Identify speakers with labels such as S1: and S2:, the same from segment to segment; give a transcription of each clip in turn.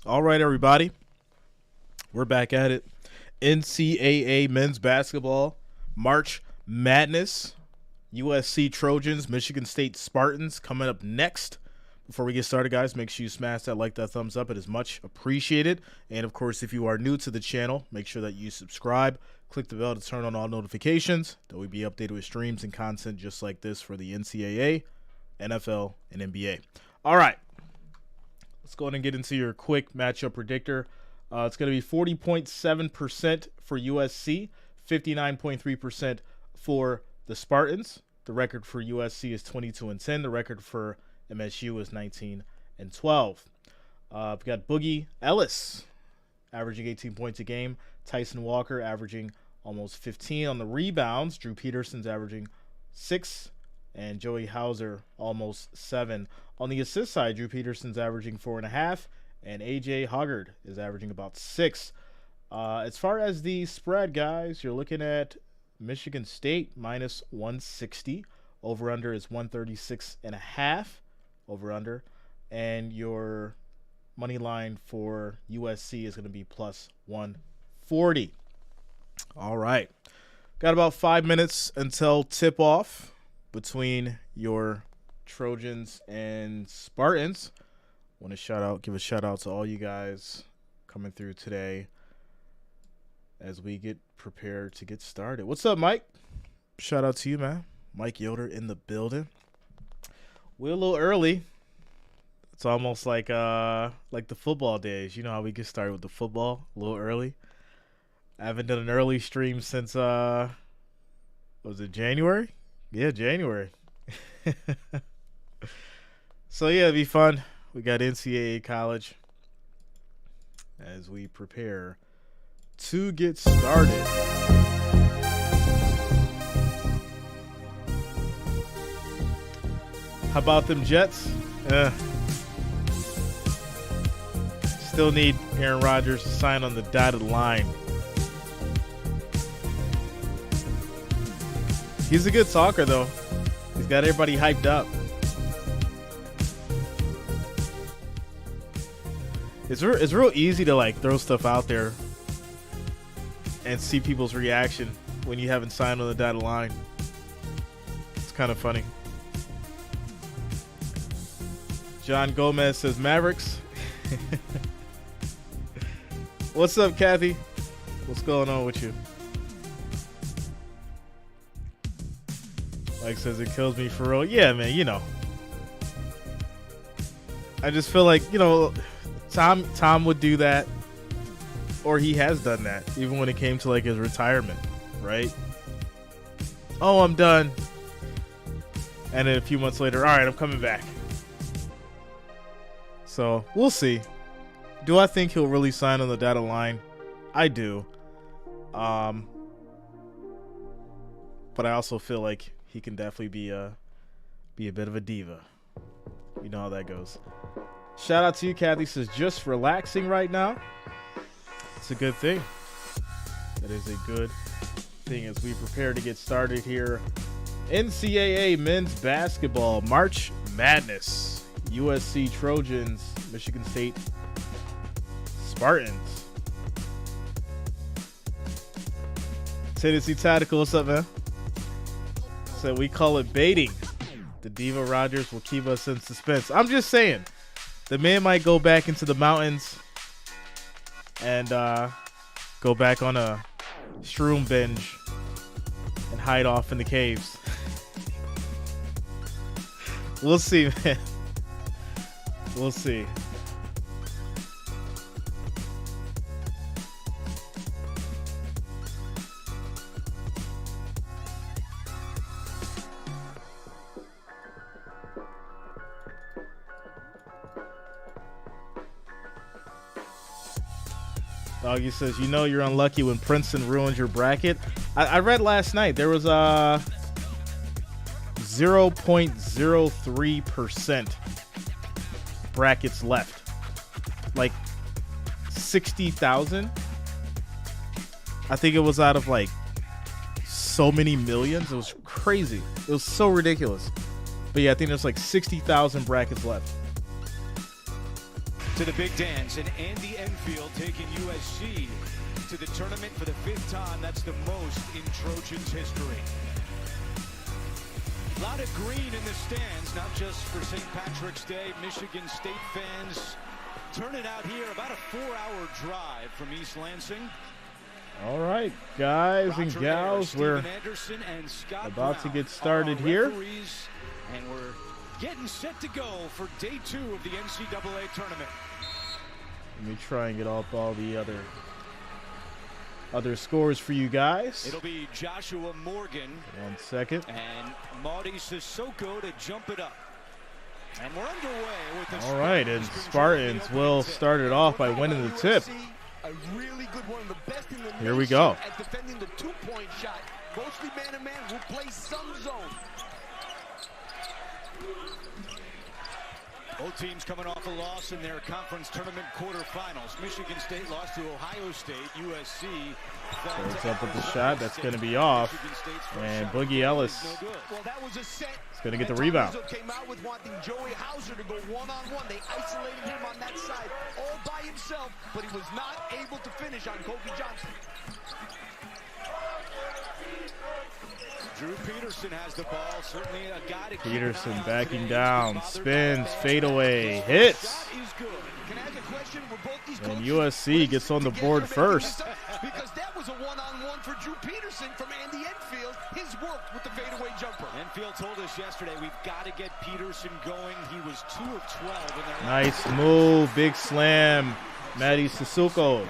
S1: All right, everybody. We're back at it. NCAA men's basketball, March Madness, USC Trojans, Michigan State Spartans coming up next. Before we get started, guys, make sure you smash that thumbs up. It is much appreciated. And, of course, if you are new to the channel, make sure that you subscribe. Click the bell to turn on all notifications. That we be updated with streams and content just like this for the NCAA, NFL, and NBA. All right. Let's go ahead and get into your quick matchup predictor. It's going to be 40.7% for USC, 59.3% for the Spartans. The record for USC is 22-10. The record for MSU is 19-12. We've got Boogie Ellis averaging 18 points a game. Tyson Walker averaging almost 15 on the rebounds. Drew Peterson's averaging 6. And Joey Hauser almost 7. On the assist side, Drew Peterson's averaging 4.5, and A.J. Hoggard is averaging about 6. As far as the spread, guys, you're looking at Michigan State minus 160. Over-under is 136.5. Over-under. And your money line for USC is going to be plus 140. All right. Got about 5 minutes until tip-off between your Trojans and Spartans. Want to give a shout out to all you guys coming through today as we get prepared to get started. What's up, Mike? Shout out to you, man. Mike Yoder in the building. We're a little early. It's almost like the football days. You know how we get started with the football a little early. I haven't done an early stream since was it January? Yeah, January. So, yeah, it'll be fun. We got NCAA college as we prepare to get started. How about them Jets? Still need Aaron Rodgers to sign on the dotted line. He's a good talker, though. He's got everybody hyped up. It's real easy to, like, throw stuff out there and see people's reaction when you haven't signed on the dotted line. It's kind of funny. John Gomez says Mavericks. What's up, Kathy? What's going on with you? Mike says it kills me for real. Yeah, man, you know. I just feel like, you know, Tom would do that, or he has done that, even when it came to, like, his retirement, right? Oh, I'm done. And then a few months later, all right, I'm coming back. So, we'll see. Do I think he'll really sign on the dotted line? I do. But I also feel like he can definitely be a bit of a diva. You know how that goes. Shout out to you, Kathy. Says just relaxing right now. It's a good thing. That is a good thing as we prepare to get started here. NCAA men's basketball, March Madness. USC Trojans, Michigan State Spartans. Tennessee Tactical, what's up, man? So we call it baiting. The Diva Rodgers will keep us in suspense. I'm just saying, the man might go back into the mountains and go back on a shroom binge and hide off in the caves. We'll see, man. We'll see. Doggy says, you know you're unlucky when Princeton ruins your bracket. I read last night there was a 0.03% brackets left. Like 60,000. I think it was out of like so many millions. It was crazy. It was so ridiculous. But yeah, I think there's like 60,000 brackets left.
S2: to the big dance, and Andy Enfield taking USC to the tournament for the 5th time. That's the most in Trojans history. A lot of green in the stands, not just for St. Patrick's Day. Michigan State fans turning out here, about a 4-hour drive from East Lansing.
S1: All right, guys and gals, we're about to get started here.
S2: And we're getting set to go for day 2 of the NCAA Tournament.
S1: Let me try and get up all the other scores for you guys.
S2: It'll be Joshua Morgan.
S1: 1 second.
S2: And Marty Sissoko to jump it up. And we're underway with the
S1: all right, and Spartans will start it off by winning the tip.
S3: A really good one, the best in the
S1: here we go.
S3: At defending the 2-point shot. Mostly man-to-man, will play some zone.
S2: Both teams coming off a loss in their conference tournament quarterfinals. Michigan State lost to Ohio State. USC
S1: starts up with the shot. That's going to be off. And Boogie Ellis is going to get the rebound.
S3: Came out with wanting Joey Hauser to go one-on-one. They isolated him on that side all by himself, but he was not able to finish on Kobe Johnson.
S2: Drew Peterson has the ball. Certainly a guy to
S1: Peterson backing down, spins, fadeaway, hits. And USC gets on the board first.
S3: Because that was a one-on-one for Drew Peterson from Andy Enfield. His work with the fadeaway jumper.
S2: Enfield told us yesterday we've got to get Peterson going. He was 2 of 12 in their
S1: nice move, big slam, Matty Sissoko.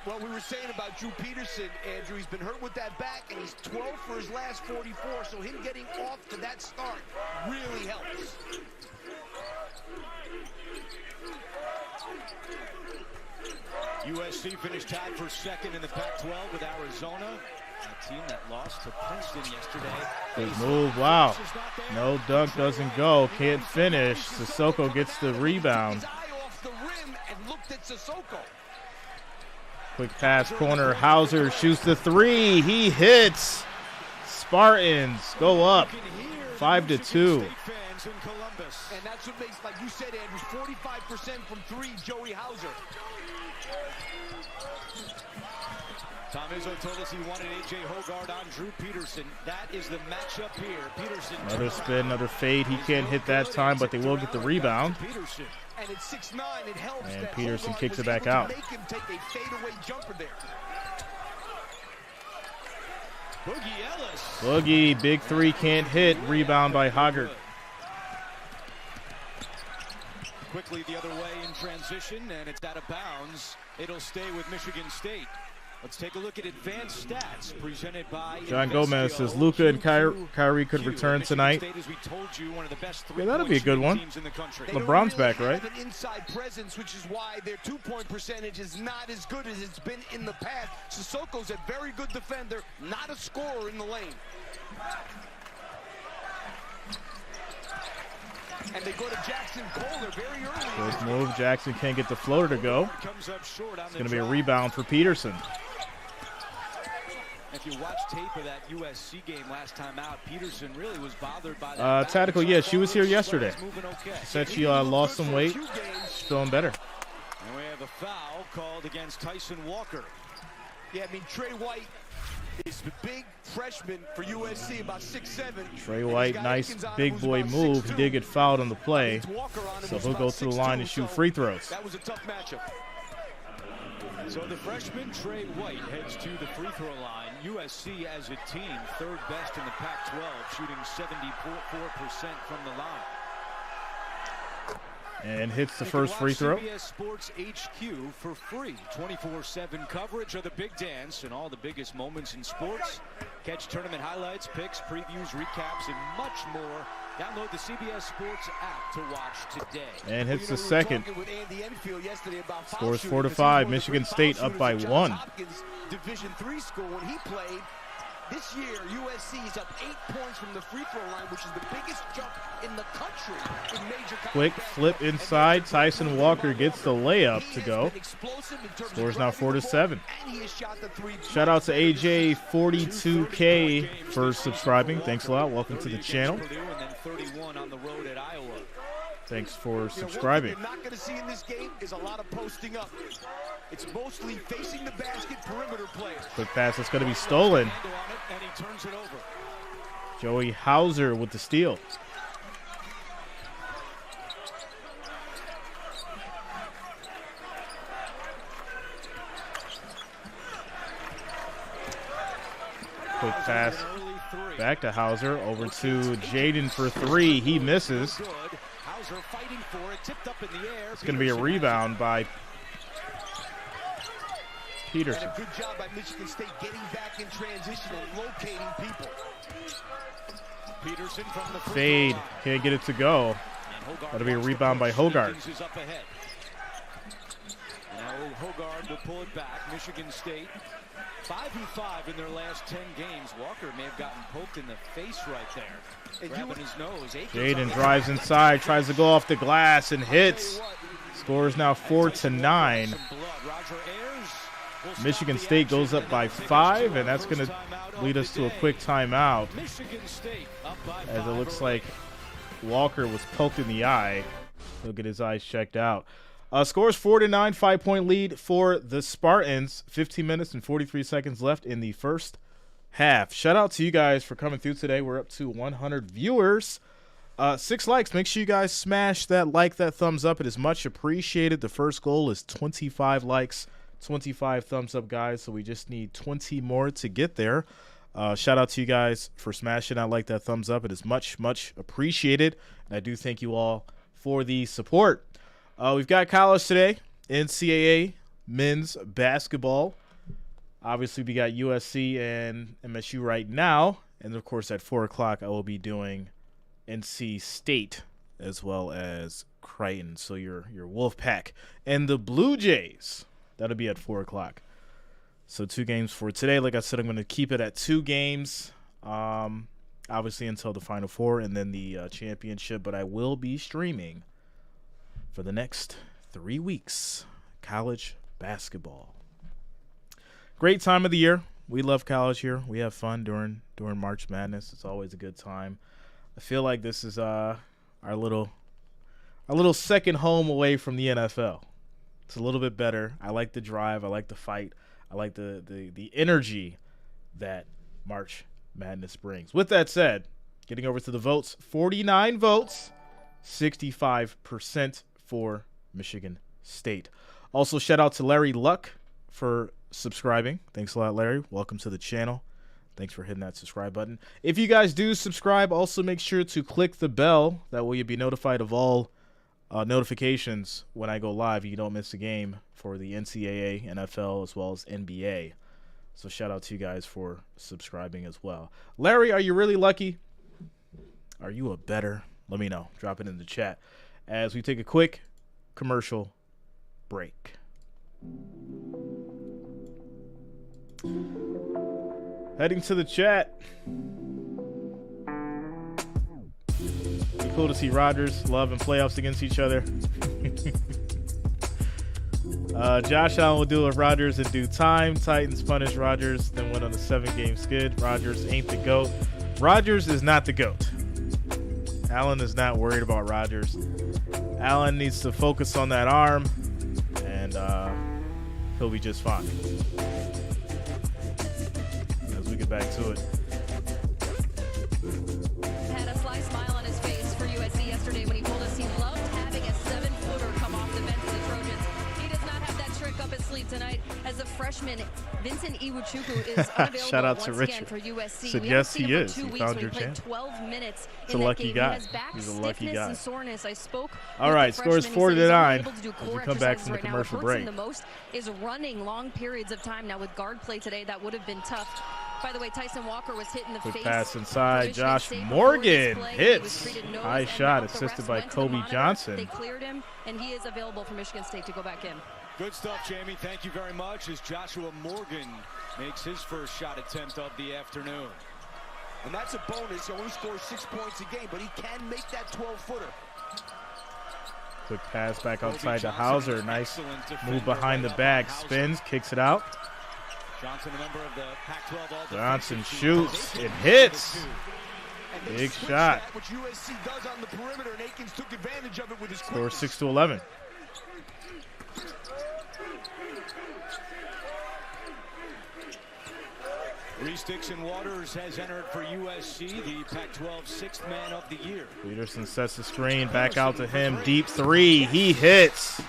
S3: Well, we were saying about Drew Peterson, Andrew, he's been hurt with that back, and he's 12 for his last 44, so him getting off to that start really helps.
S2: USC finished tied for 2nd in the Pac-12 with Arizona, a team that lost to Princeton yesterday.
S1: Good move, wow. No dunk, doesn't go, can't finish. Sissoko gets the rebound.
S3: His eye off the rim and looked at Sissoko.
S1: Quick pass, corner, Hauser shoots the 3, he hits. Spartans go up 5-2.
S3: And that's what makes, like you said, Andrew, 45% from 3, Joey Hauser.
S2: Tom Izzo told us he wanted A.J. Hoggard on Drew Peterson. That is the matchup here. Peterson.
S1: Another spin, another fade. He can't hit that time, but they will get the rebound.
S3: And it's 6'9", it helps.
S1: And Peterson kicks it back out.
S3: Make him take a fadeaway jumper there.
S2: Boogie Ellis.
S1: Boogie, big 3, can't hit. Rebound by Hoggard.
S2: Quickly the other way in transition, and it's out of bounds. It'll stay with Michigan State. Let's take a look at advanced stats presented by
S1: John Gomez says Luka and Kyrie could return tonight. Yeah, that'll be a good one. LeBron's back, right?
S3: An inside presence, which is why their 2-point percentage is not as good as it's been in the past. Sissoko's a very good defender, not a scorer in the lane. And they go to Jackson Kohler very early.
S1: Good move. Jackson can't get the floater to go. It's going to be a rebound for Peterson.
S2: If you watch tape of that USC game last time out, Peterson really was bothered by that.
S1: Tactical, yeah, she was here yesterday. She said she lost some weight. She's feeling better.
S2: And we have a foul called against Tyson Walker.
S3: Yeah, I mean, Trey White is the big freshman for USC, about 6'7".
S1: Trey White, nice big boy move. He did get fouled on the play, so he'll go to the line and shoot free throws.
S3: That was a tough matchup.
S2: So the freshman Trey White heads to the free throw line. USC as a team, 3rd best in the Pac-12, shooting 74% from the line.
S1: And hits the first free throw.
S2: CBS Sports HQ for free. 24/7 coverage of the big dance and all the biggest moments in sports. Catch tournament highlights, picks, previews, recaps, and much more. Download the CBS Sports app to watch today.
S1: And hits the second. Scores 4-5. Michigan State up by 1.
S3: Division III school when he played. This year, USC is up 8 points from the free throw line, which is the biggest jump in the country in major.
S1: Quick flip inside. Tyson Walker gets the layup to go. Scores now 4-7. Shout out to AJ42K for subscribing. Thanks a lot. Welcome to the channel. Thanks for subscribing.
S3: What you're not going to see in this game is a lot of posting up. It's mostly facing the basket perimeter players.
S1: Quick pass that's going to be stolen.
S2: And he turns it over.
S1: Joey Hauser with the steal. Quick pass back to Hauser, over to Jaden for three. He misses. It's going to be a rebound by Peterson.
S3: And a good job by Michigan State getting back in transition and locating people.
S2: Peterson from the
S1: fade, can't get it to go. That'll be a rebound by Hogard.
S2: Now Hogard will pull it back. Michigan State 5-5 in their last 10 games. Walker may have gotten poked in the face right there. Grabbing his nose.
S1: Jaden drives inside, tries to go off the glass and hits. Score is now 4-9. Michigan State goes up by 5, and that's going to lead us to a quick timeout, as it looks like Walker was poked in the eye. He'll get his eyes checked out. Scores 4-9, 5-point lead for the Spartans. 15 minutes and 43 seconds left in the first half. Shout out to you guys for coming through today. We're up to 100 viewers. 6 likes. Make sure you guys smash that like, that thumbs up. It is much appreciated. The first goal is 25 likes, 25 thumbs up, guys. So we just need 20 more to get there. Shout out to you guys for smashing that like, that thumbs up. It is much, much appreciated. And I do thank you all for the support. We've got college today, NCAA men's basketball. Obviously, we got USC and MSU right now. And, of course, at 4 o'clock, I will be doing NC State as well as Creighton. So your Wolfpack and the Blue Jays. That'll be at 4 o'clock. So 2 games for today. Like I said, I'm going to keep it at 2 games, obviously until the Final Four and then the championship. But I will be streaming for the next 3 weeks, college basketball. Great time of the year. We love college here. We have fun during March Madness. It's always a good time. I feel like this is our little second home away from the NFL. It's a little bit better. I like the drive. I like the fight. I like the energy that March Madness brings. With that said, getting over to the votes, 49 votes, 65% for Michigan State. Also, shout out to Larry Luck for subscribing. Thanks a lot, Larry. Welcome to the channel. Thanks for hitting that subscribe button. If you guys do subscribe, also make sure to click the bell. That way you'll be notified of all notifications when I go live. You don't miss a game for the NCAA, NFL, as well as NBA. So shout out to you guys for subscribing as well. Larry, are you really lucky? Are you a better? Let me know. Drop it in the chat as we take a quick commercial break. Heading to the chat. Be cool to see Rodgers, Love, and playoffs against each other. Josh Allen will deal with Rodgers in due time. Titans punish Rodgers, then went on a 7-game skid. Rodgers ain't the GOAT. Rodgers is not the GOAT. Allen is not worried about Rodgers. Allen needs to focus on that arm, and he'll be just fine. As we get back to it.
S4: Had a sly smile on his face for USC yesterday when he told us he loved having a 7-footer come off the bench for the Trojans. He does not have that trick up his sleeve tonight as a freshman. Vincent Iwuchukwu is unavailable
S1: Shout out to
S4: once
S1: Richard.
S4: again for USC.
S1: Said
S4: we
S1: yes,
S4: seen
S1: he
S4: him
S1: is.
S4: for 2
S1: He
S4: weeks
S1: found
S4: when
S1: your
S4: he played
S1: chance.
S4: 12 minutes
S1: He's
S4: in
S1: a
S4: that
S1: lucky
S4: game.
S1: guy.
S4: He has back
S1: He's a lucky
S4: stiffness
S1: guy.
S4: and soreness. I spoke
S1: All
S4: with
S1: right,
S4: the
S1: score is
S4: freshman. He said he's
S1: 4-9
S4: unable to do
S1: as we
S4: core
S1: come back
S4: exercises
S1: from the
S4: right now.
S1: commercial
S4: What hurts
S1: break.
S4: him the most is running long periods of time. Now with guard play today, that would have been tough. By the way, Tyson Walker was hit in the
S1: Quick
S4: face.
S1: pass inside.
S4: Michigan
S1: Josh
S4: State
S1: Morgan
S4: before this play. He was
S1: hits.
S4: treated nose
S1: High
S4: and
S1: shot
S4: mouth. The
S1: assisted
S4: refs
S1: by
S4: went to the
S1: Kobe
S4: monitor.
S1: Johnson.
S4: They cleared him, and he is available for Michigan State to go back in.
S2: Good stuff, Jamie. Thank you very much as Joshua Morgan makes his first shot attempt of the afternoon.
S3: And that's a bonus. He only scores 6 points a game, but he can make that 12-footer.
S1: Quick pass back outside to Hauser. Nice move behind the back. Spins, kicks it out.
S2: Johnson, a member of the Pac-12
S1: Johnson shoots. It hits.
S3: And
S1: Big shot.
S3: That, which USC does on the perimeter, and Akins took advantage of it with his
S1: Score
S3: quickness.
S1: 6-11.
S2: Reese Dixon Waters has entered for USC, the Pac-12 sixth man of the year.
S1: Peterson sets the screen, back out to him, deep three, he hits.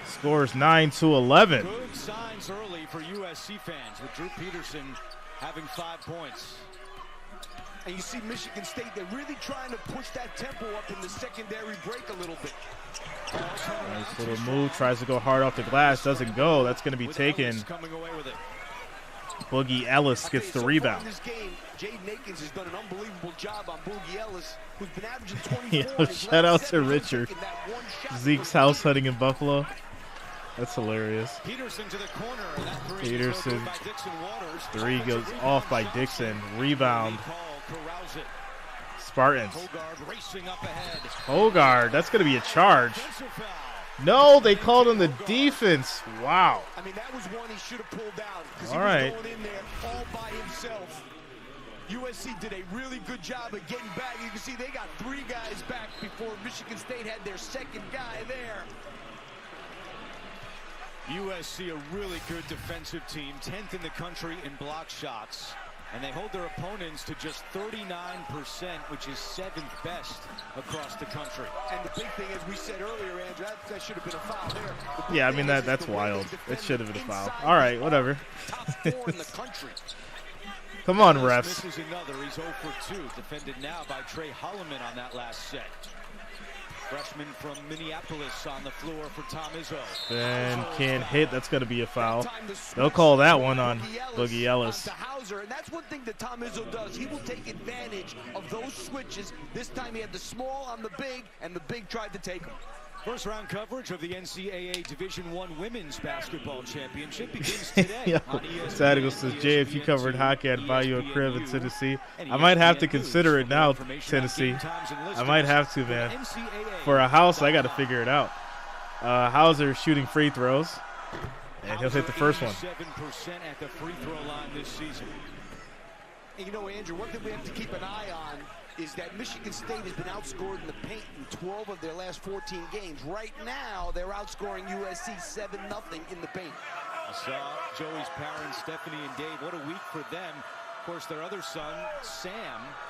S1: Scores 9-11.
S2: Good signs early for USC fans, with Drew Peterson having 5 points.
S3: And you see Michigan State, they're really trying to push that tempo up in the secondary break a little bit.
S1: Nice little move, tries to go hard off the glass, doesn't go. That's going to be taken.
S2: Coming away with it.
S1: Boogie Ellis gets the rebound.
S3: In this game, Jaden Akins has done an unbelievable job on Boogie Ellis, who's been averaging 24.
S1: Shout out to Richard. Zeke's house hunting in Buffalo. That's hilarious.
S2: Peterson to the corner. And that three
S1: Peterson.
S2: by Dixon Waters.
S1: Three goes off by Dixon. Rebound. Spartans.
S2: Hogard racing up ahead.
S1: Hogard, that's going to be a charge. No, they called him the defense. Wow.
S3: I mean, that was one he should have pulled down because he
S1: All
S3: was
S1: right.
S3: going in there all by himself. USC did a really good job of getting back. You can see they got 3 guys back before Michigan State had their second guy there.
S2: USC, a really good defensive team, 10th in the country in block shots. And they hold their opponents to just 39%, which is 7th best across the country.
S3: And the big thing, as we said earlier, Andrew, that should have been a foul there.
S1: Yeah, I mean, that's wild. It should have been a foul. All right, whatever.
S3: Top 4 in the country.
S1: Come on, refs.
S2: Misses another. He's 0 for 2. Defended now by Trey Holloman on that last set. Freshman from Minneapolis on the floor for Tom Izzo.
S1: Then can't hit. That's going to be a foul. They'll call that one on Boogie Ellis.
S3: And that's one thing that Tom Izzo does. He will take advantage of those switches. This time he had the small on the big, and the big tried to take him.
S2: First round coverage of the NCAA Division I Women's Basketball Championship begins today.
S1: Yo,
S2: on ESPN,
S1: Sadigo says, Jay, if you covered hockey, I'd buy you a crib in Tennessee. I might have to consider it now, Tennessee. I might have to, man. For a house, I got to figure it out. Hauser shooting free throws, and he'll hit the first one.
S2: 7% at the free throw line this season.
S3: And you know, Andrew, one thing we have to keep an eye on is that Michigan State has been outscored in the paint in 12 of their last 14 games. Right now, they're outscoring USC 7-0 in the paint.
S2: I saw Joey's parents, Stephanie and Dave. What a week for them. Of course, their other son, Sam,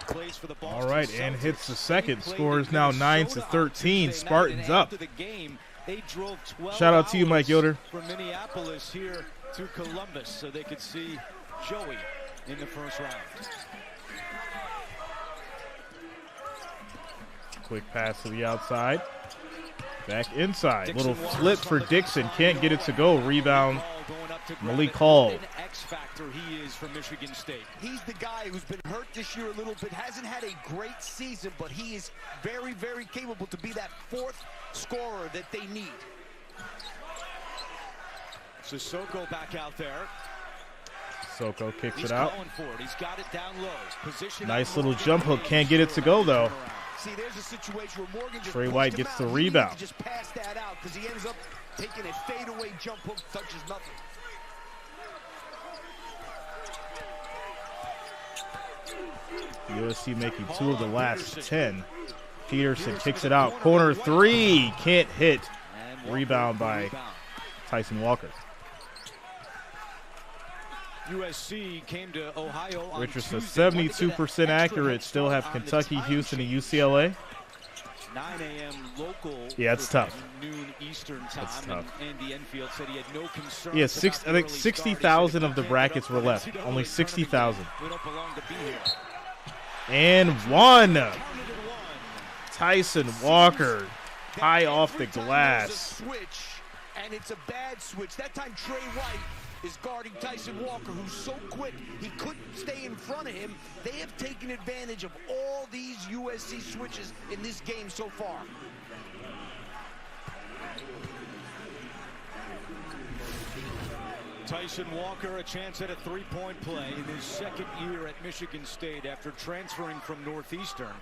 S2: plays for the Boston
S1: All right,
S2: Celtics.
S1: and hits the second. Score is now 9-13. Spartans up.
S2: After the game, they drove 12
S1: Shout out to you, Mike Yoder.
S2: From Minneapolis here to Columbus so they could see Joey in the first round.
S1: Quick pass to the outside. Back inside. Little flip for Dixon. Can't get it to go. Rebound. Malik Hall.
S2: X-factor he is for Michigan State.
S3: He's the guy who's been hurt this year a little bit. Hasn't had a great season, but he is very, very capable to be that 4th scorer that they need.
S2: Sissoko back out there.
S1: Soko kicks
S2: He's
S1: it out.
S2: going for it. He's got it down low. Position
S1: Nice little jump hook. Can't get it to go, though.
S3: See, there's a situation where Morgan just
S1: Trey
S3: pushed
S1: White
S3: him
S1: gets
S3: out.
S1: the
S3: He
S1: rebound.
S3: needs to just pass that out because he ends up taking a fadeaway jump hook, touches nothing.
S1: USC making 2 of the last 10. Peterson kicks it out. Corner 3. Can't hit. Rebound by Tyson Walker.
S2: USC came to Ohio on
S1: Richardson,
S2: Tuesday.
S1: 72% accurate. Still have Kentucky, Houston, and UCLA.
S2: 9 a.m. local.
S1: Yeah, it's tough.
S2: Noon Eastern time.
S1: That's tough.
S2: And Andy Enfield said he had no concern.
S1: Yeah, I think 60,000 of the brackets were left. Only 60,000.
S2: We don't belong to be here.
S1: And one. Tyson Walker, high off the glass.
S3: Switch, and it's a bad switch. That time Trey White is guarding Tyson Walker, who's so quick he couldn't stay in front of him. They have taken advantage of all these USC switches in this game so far.
S2: Tyson Walker, a chance at a three-point play in his second year at Michigan State after transferring from Northeastern.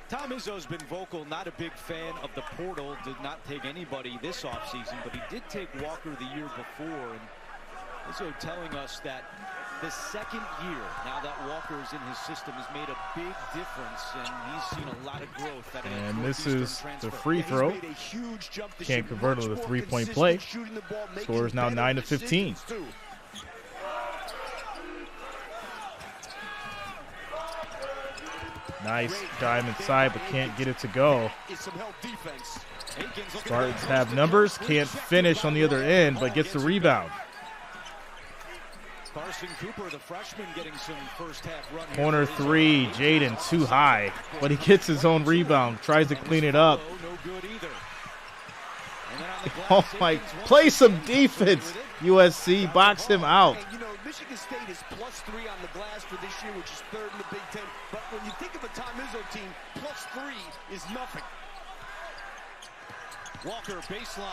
S2: Tom Izzo's been vocal, not a big fan of the portal, did not take anybody this offseason, but he did take Walker the year before. And Izzo telling us that the second year now that Walker's in his system has made a big difference, and he's seen a lot of growth.
S1: And this is the free throw. Can't convert on the three-point play. Score is now 9-15. Nice dive inside, but can't get it to go. Spartans have numbers, can't finish on the other end, but gets the rebound.
S2: Cooper, the freshman, getting some first half run.
S1: Corner three, Jaden too high, but he gets his own rebound, tries to clean it up. Oh my, play some defense, USC, box him out.
S3: You know, Michigan State is +3 on the glass for this year, which is 3rd in the Big Ten. But when you think of a Tom Izzo team, +3 is nothing.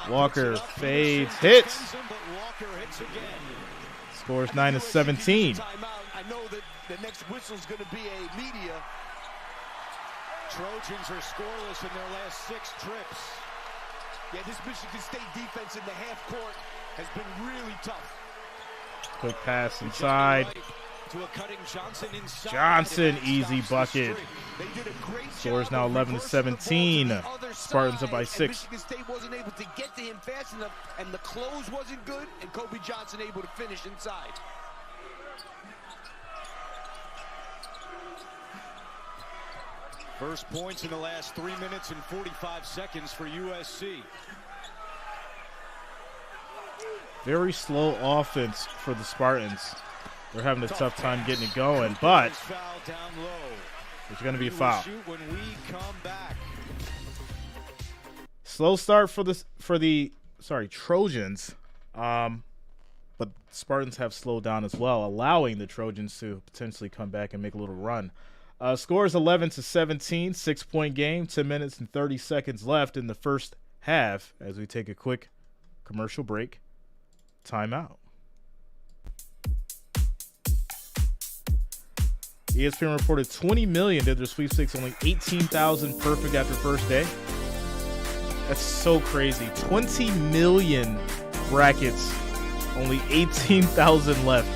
S1: Walker fades, hits. Scores 9-17.
S3: I know that the next whistle is going to be a media.
S2: Trojans are scoreless in their last 6 trips.
S3: Yeah, this Michigan State defense in the half court has been really tough.
S1: Quick pass inside. Johnson, easy bucket. Scores now 11-17. Spartans up by 6.
S3: Michigan State wasn't able to get to him fast enough, and the close wasn't good, and Kobe Johnson able to finish inside.
S2: First points in the last 3 minutes and 45 seconds for USC.
S1: Very slow offense for the Spartans. They're having a tough time getting it going, but there's going to be a foul. Slow start for the Trojans, but Spartans have slowed down as well, allowing the Trojans to potentially come back and make a little run. Score is 11-17, 6-point game, 10 minutes and 30 seconds left in the first half as we take a quick commercial break. Timeout. ESPN reported 20 million did their sweepstakes, only 18,000 perfect after first day. That's so crazy. 20 million brackets, only 18,000 left.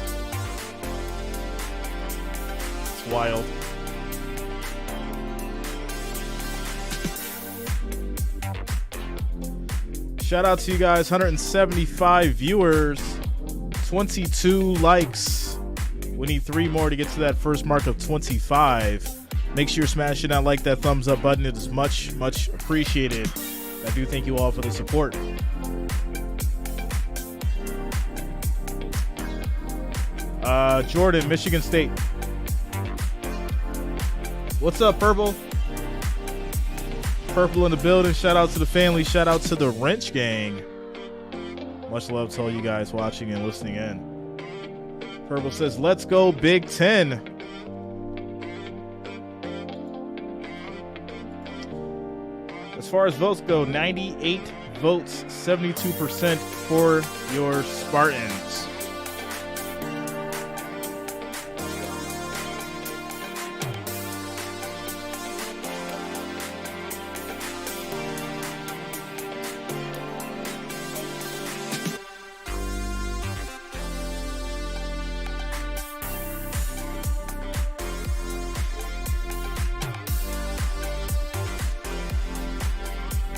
S1: It's wild. Shout out to you guys, 175 viewers, 22 likes. We need 3 more to get to that first mark of 25. Make sure you're smashing that like, that thumbs up button. It is much, much appreciated. I do thank you all for the support. Jordan, Michigan State. What's up, Purple? Purple in the building. Shout out to the family. Shout out to the Wrench Gang. Much love to all you guys watching and listening in. Purple says, let's go Big Ten. As far as votes go, 98 votes, 72% for your Spartans.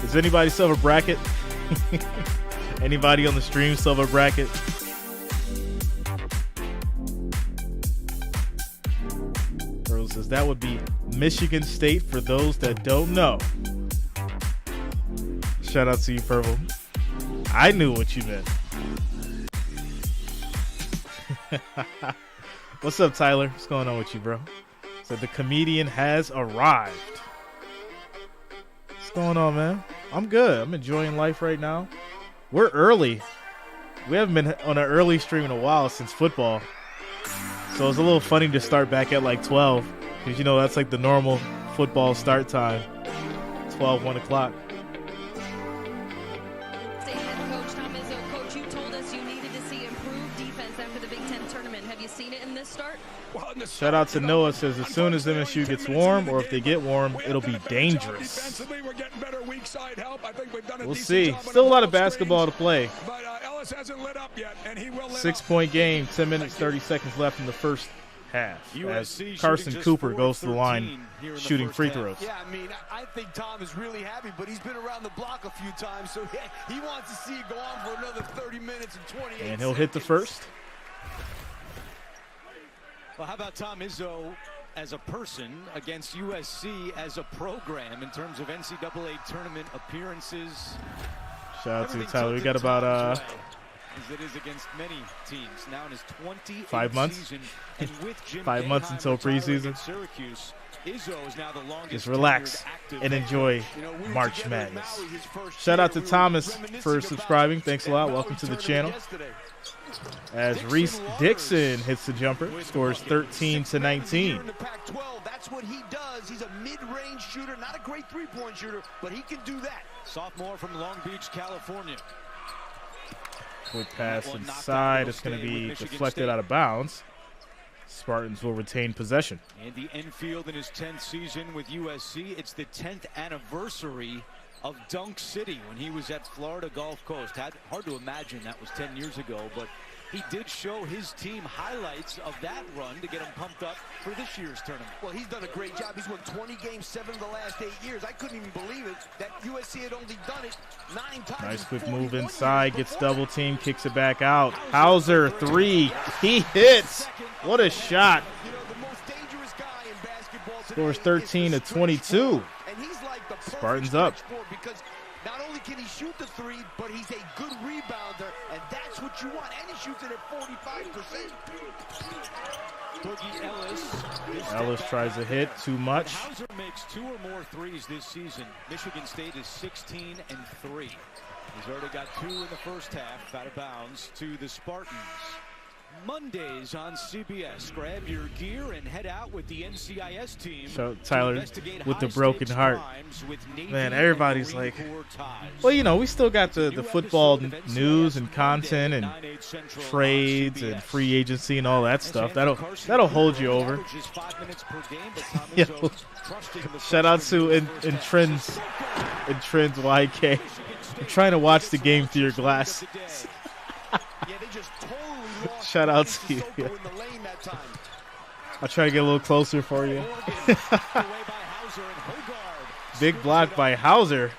S1: Does anybody still have a bracket? Anybody on the stream still have a bracket? Earl says that would be Michigan State for those that don't know. Shout out to you, Purple. I knew what you meant. What's up, Tyler? What's going on with you, bro? So the comedian has arrived. What's going on, man? I'm good. I'm enjoying life right now. We're early. We haven't been on an early stream in a while since football. So it's a little funny to start back at like 12. Because, you know, that's like the normal football start time. 12, 1 o'clock.
S4: State head coach Tom Izzo. Coach, you told us you needed to see improved defense after the Big Ten tournament. Have you seen it in this start?
S1: Shout out to Noah, says as soon as MSU gets warm, or if they get warm, it'll be dangerous. We'll see. Still a lot of basketball to play.
S5: Ellis hasn't lit up yet, and he will lit
S1: 6-point game, 10 minutes, 30 seconds left in the first half. As Carson Cooper goes to the line shooting free throws.
S3: Yeah, I mean, I think Tom is really happy, but he's been around the block a few times, so he wants to see it go on for another 30 minutes and 28 seconds.
S1: And he'll hit the first.
S2: Well, how about Tom Izzo as a person against USC as a program in terms of NCAA tournament appearances?
S1: Shout out to Tyler. We got about
S2: as it is against many teams now in his 28th
S1: 5 months.
S2: season, and with Jim
S1: 5 months
S2: Boeheim
S1: until
S2: retiring
S1: preseason.
S2: at Syracuse, Izzo is now the longest
S1: Just relax
S2: tenured active
S1: and
S2: head
S1: enjoy
S2: coach.
S1: March Madness. Shout out to Thomas for subscribing. Thanks a lot. Welcome to the channel. As Reese Dixon hits the jumper, scores 13 to 19.
S3: In the Pac-12, that's what he does. He's a mid-range shooter, not a great three-point shooter, but he can do that.
S2: Sophomore from Long Beach, California.
S1: Quick pass inside. It's going to be deflected out of bounds. Spartans will retain possession.
S2: Andy Enfield in his 10th season with USC. It's the 10th anniversary of Dunk City when he was at Florida Gulf Coast. Hard to imagine that was 10 years ago, but he did show his team highlights of that run to get him pumped up for this year's tournament.
S3: Well, he's done a great job. He's won 20 games, 7 of the last 8 years. I couldn't even believe it that USC had only done it 9 times.
S1: Nice quick move inside, gets double team, kicks it back out. Hauser, 3. He hits. What a shot.
S3: You know, the most dangerous guy in basketball today
S1: Scores 13 to 22.
S3: And he's like the perfect
S1: Spartans up.
S3: stretch four because not only can he shoot the 3, but he's a good rebounder, and that's what you want. And he shoots it at 45%.
S2: Boogie
S1: Ellis tries to hit, too much.
S2: Hauser makes 2 or more threes this season. Michigan State is 16-3. He's already got 2 in the first half, out of bounds to the Spartans. Mondays on CBS. Grab your gear and head out with the NCIS team.
S1: So Tyler with the broken heart. Man, everybody's like, well, you know, we still got the football news and content and trades and free agency and all that stuff. That'll hold you over. Yeah. Shout out to in Trends YK. I'm trying to watch the game through your glass. Shout out to you. Yeah. I'll try to get a little closer for you. Big block by Hauser.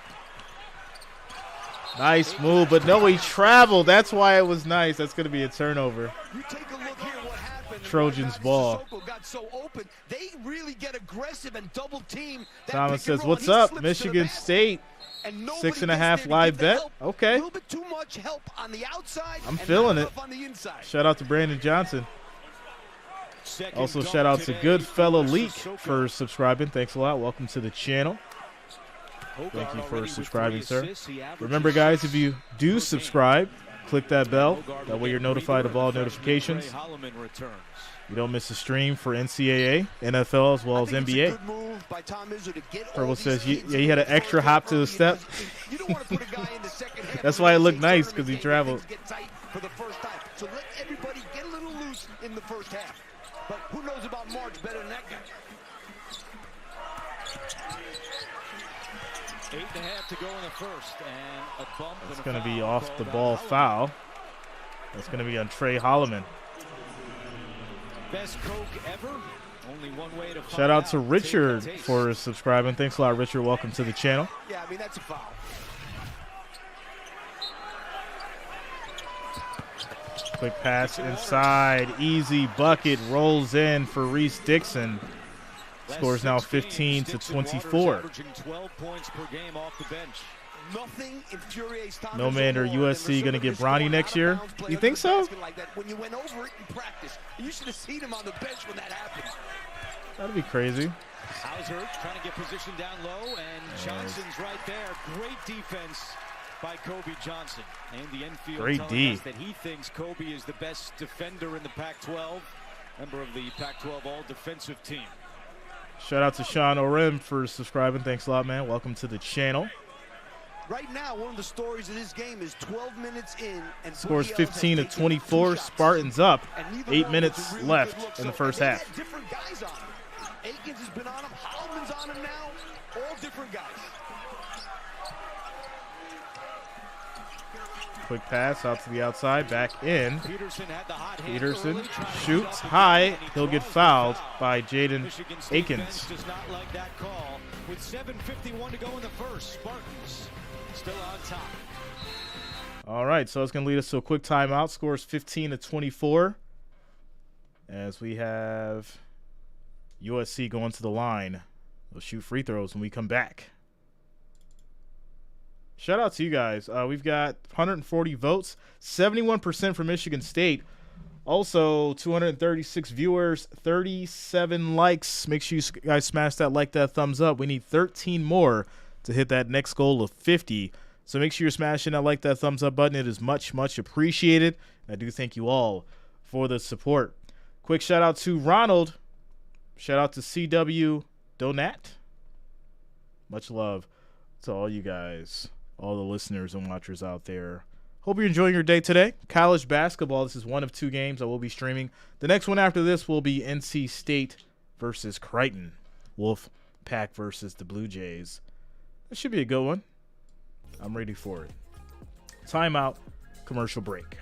S1: Nice move, but no, he traveled. That's why it was nice. That's going to be a turnover.
S3: You take a look here what happened.
S1: Trojans ball.
S3: Got so open. They really get aggressive and double team.
S1: Thomas says, what's up, Michigan State? 6.5 live bet. Okay.
S3: A little bit too much help on the outside.
S1: I'm feeling it.
S3: On the inside.
S1: Shout out to Brandon Johnson. Also, shout out to Goodfellow Leak for subscribing. Thanks a lot. Welcome to the channel. Thank you for subscribing, sir. Remember, guys, if you do subscribe, click that bell. That way you're notified of all notifications. You don't miss a stream for NCAA, NFL, as well as NBA. Purple says he had an extra hop to the step. That's why it looked nice, because he traveled.
S3: So let everybody get a little loose in the first half. But who knows about March better than that guy?
S2: 8.5 to go in the first, and a bump.
S1: It's going to be off the ball foul. That's going to be on Trey Holloman.
S2: Best Coke ever. Only one way to
S1: shout out to Richard for subscribing. Thanks a lot, Richard. Welcome to the channel.
S3: Yeah, I mean, that's a foul.
S1: Quick pass inside. Easy bucket. Rolls in for Reese Dixon. Scores now 15 to 24.
S2: 12 points per game off the bench.
S3: Nothing infuriates Thomas.
S1: No man or USC going to get Bronny next year? You think so?
S3: When you went over it in practice, you should have seen him on the bench when that happened.
S1: That'd be crazy.
S2: Hauser trying to get position down low, and Johnson's right there. Great defense by Kobe Johnson. And the infield
S1: great D.
S2: Us that he thinks Kobe is the best defender in the Pac-12, member of the Pac-12 all-defensive team.
S1: Shout out to Sean Orim for subscribing. Thanks a lot, man. Welcome to the channel.
S3: Right now, one of the stories of this game is 12 minutes in. And
S1: scores 15 to 24. Spartans up. 8 minutes really left in the first half.
S3: Different guys on him. Akins has been on him. Holloman's on him now. All different guys.
S1: Quick pass out to the outside, back in.
S2: Peterson had the hot hand
S1: Peterson
S2: early, trying to
S1: shoots
S2: stop the
S1: high.
S2: game, and
S1: He'll get
S2: draws the
S1: fouled
S2: foul.
S1: by Jaden
S2: Michigan State bench
S1: Akins.
S2: does not like that call. With 7:51 to go in the first, Spartans still on top.
S1: All right, so it's going to lead us to a quick timeout. Scores 15-24 as we have USC going to the line. They'll shoot free throws when we come back. Shout out to you guys. We've got 140 votes, 71% for Michigan State. Also, 236 viewers, 37 likes. Make sure you guys smash that like, that thumbs up. We need 13 more to hit that next goal of 50. So make sure you're smashing that like, that thumbs up button. It is much, much appreciated. I do thank you all for the support. Quick shout out to Ronald. Shout out to CW Donat. Much love to all you guys, all the listeners and watchers out there. Hope you're enjoying your day today. College basketball, this is one of 2 games I will be streaming. The next one after this will be NC State versus Creighton. Wolf Pack versus the Blue Jays. That should be a good one. I'm ready for it. Timeout, commercial break.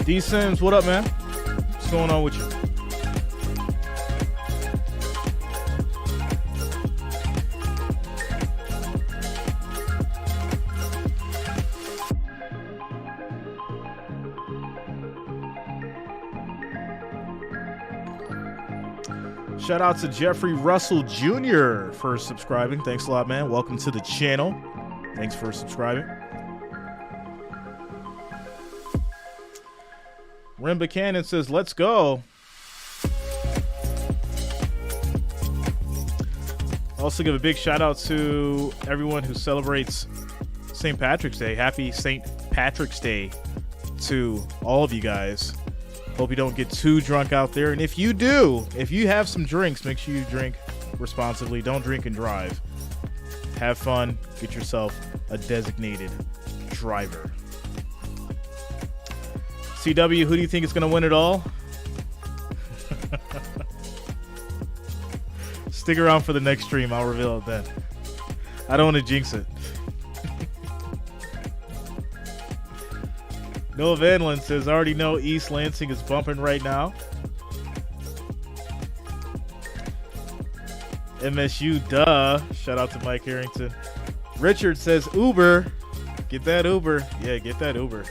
S1: D Sims, what up, man? What's going on with you? Shout out to Jeffrey Russell Jr. for subscribing. Thanks a lot, man. Welcome to the channel. Thanks for subscribing. Rim Buchanan says, let's go. Also give a big shout out to everyone who celebrates St. Patrick's Day. Happy St. Patrick's Day to all of you guys. Hope you don't get too drunk out there. And if you do, if you have some drinks, make sure you drink responsibly. Don't drink and drive. Have fun. Get yourself a designated driver. CW, who do you think is going to win it all? Stick around for the next stream. I'll reveal it then. I don't want to jinx it. Noah Vanlin says, I already know East Lansing is bumping right now. MSU, duh. Shout out to Mike Harrington. Richard says, Uber. Get that Uber. Yeah, get that Uber.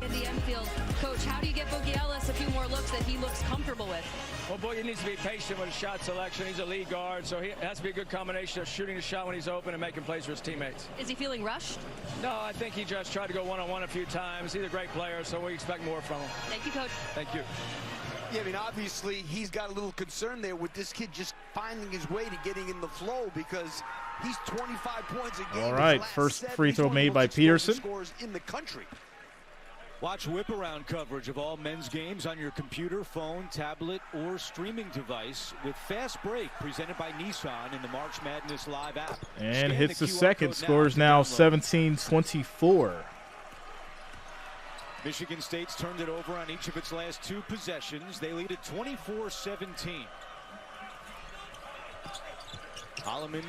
S4: In the infield, Coach, how do you get Boogie Ellis a few more looks that he looks comfortable with?
S6: Well, Boogie needs to be patient with his shot selection. He's a lead guard, so he has to be a good combination of shooting the shot when he's open and making plays for his teammates.
S4: Is he feeling rushed?
S6: No, I think he just tried to go one-on-one a few times. He's a great player, so we expect more from him.
S4: Thank you, Coach.
S6: Thank you.
S3: Yeah, I mean, obviously, he's got a little concern there with this kid just finding his way to getting in the flow because he's 25 points a game.
S1: All right, first free throw made by Peterson.
S3: Scores in the country.
S2: Watch whip-around coverage of all men's games on your computer, phone, tablet, or streaming device with Fast Break presented by Nissan in the March Madness Live app.
S1: And
S2: Scan
S1: hits the
S2: QR
S1: second.
S2: code
S1: Scores
S2: to
S1: now
S2: download.
S1: 17-24.
S2: Michigan State's turned it over on each of its last 2 possessions. They lead at 24-17. Holloman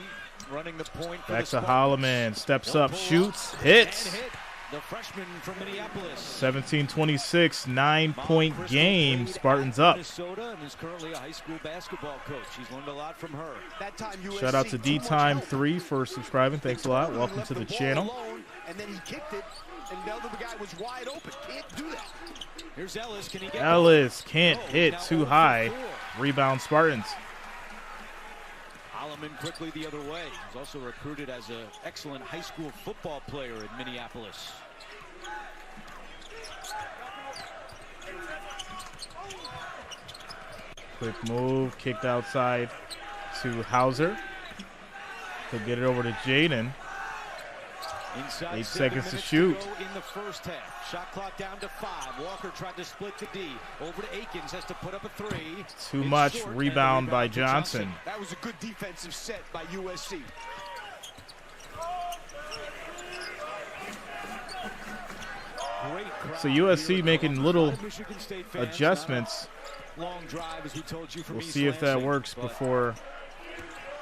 S2: running the point for
S1: Back
S2: the
S1: to
S2: Spartans.
S1: Holloman. Steps
S2: They'll
S1: up,
S2: pull
S1: shoots,
S2: up
S1: hits.
S2: and hit. The freshman from Minneapolis.
S1: 17-26, 9-point game. Spartans up.
S2: Minnesota and is currently a high school basketball coach. He's learned a lot from her.
S3: That time USC,
S1: Shout out to
S3: too much
S1: D-Time3
S3: help.
S1: for subscribing. Thanks a lot. Welcome
S3: Left
S1: to the
S3: ball
S1: channel.
S3: alone, and then he kicked it, and the other guy was wide open. Can't do that.
S2: Here's Ellis. Can he get
S1: Ellis can't
S2: Oh,
S1: hit
S2: now
S1: too
S2: 0 for
S1: high.
S2: 4.
S1: Rebound Spartans.
S2: Holloman quickly the other way. He's also recruited as an excellent high school football player in Minneapolis.
S1: Quick move, kicked outside to Hauser. He'll get it over to Jaden.
S2: Inside
S1: 8
S2: 7
S1: seconds to
S2: minutes
S1: shoot.
S2: go in the first half. Shot clock down to 5. Walker tried to split to D. Over to Akins, has to put up a 3.
S1: Too
S2: It's
S1: much.
S2: short, and
S1: Rebound by
S2: to
S1: Johnson.
S3: That was a good defensive set by USC.
S2: Great crowd
S1: So USC
S2: here.
S1: making little
S2: Michigan State fans,
S1: adjustments
S2: long drive, as we told you, from
S1: We'll
S2: East
S1: see if that
S2: Lansing,
S1: works
S2: but
S1: before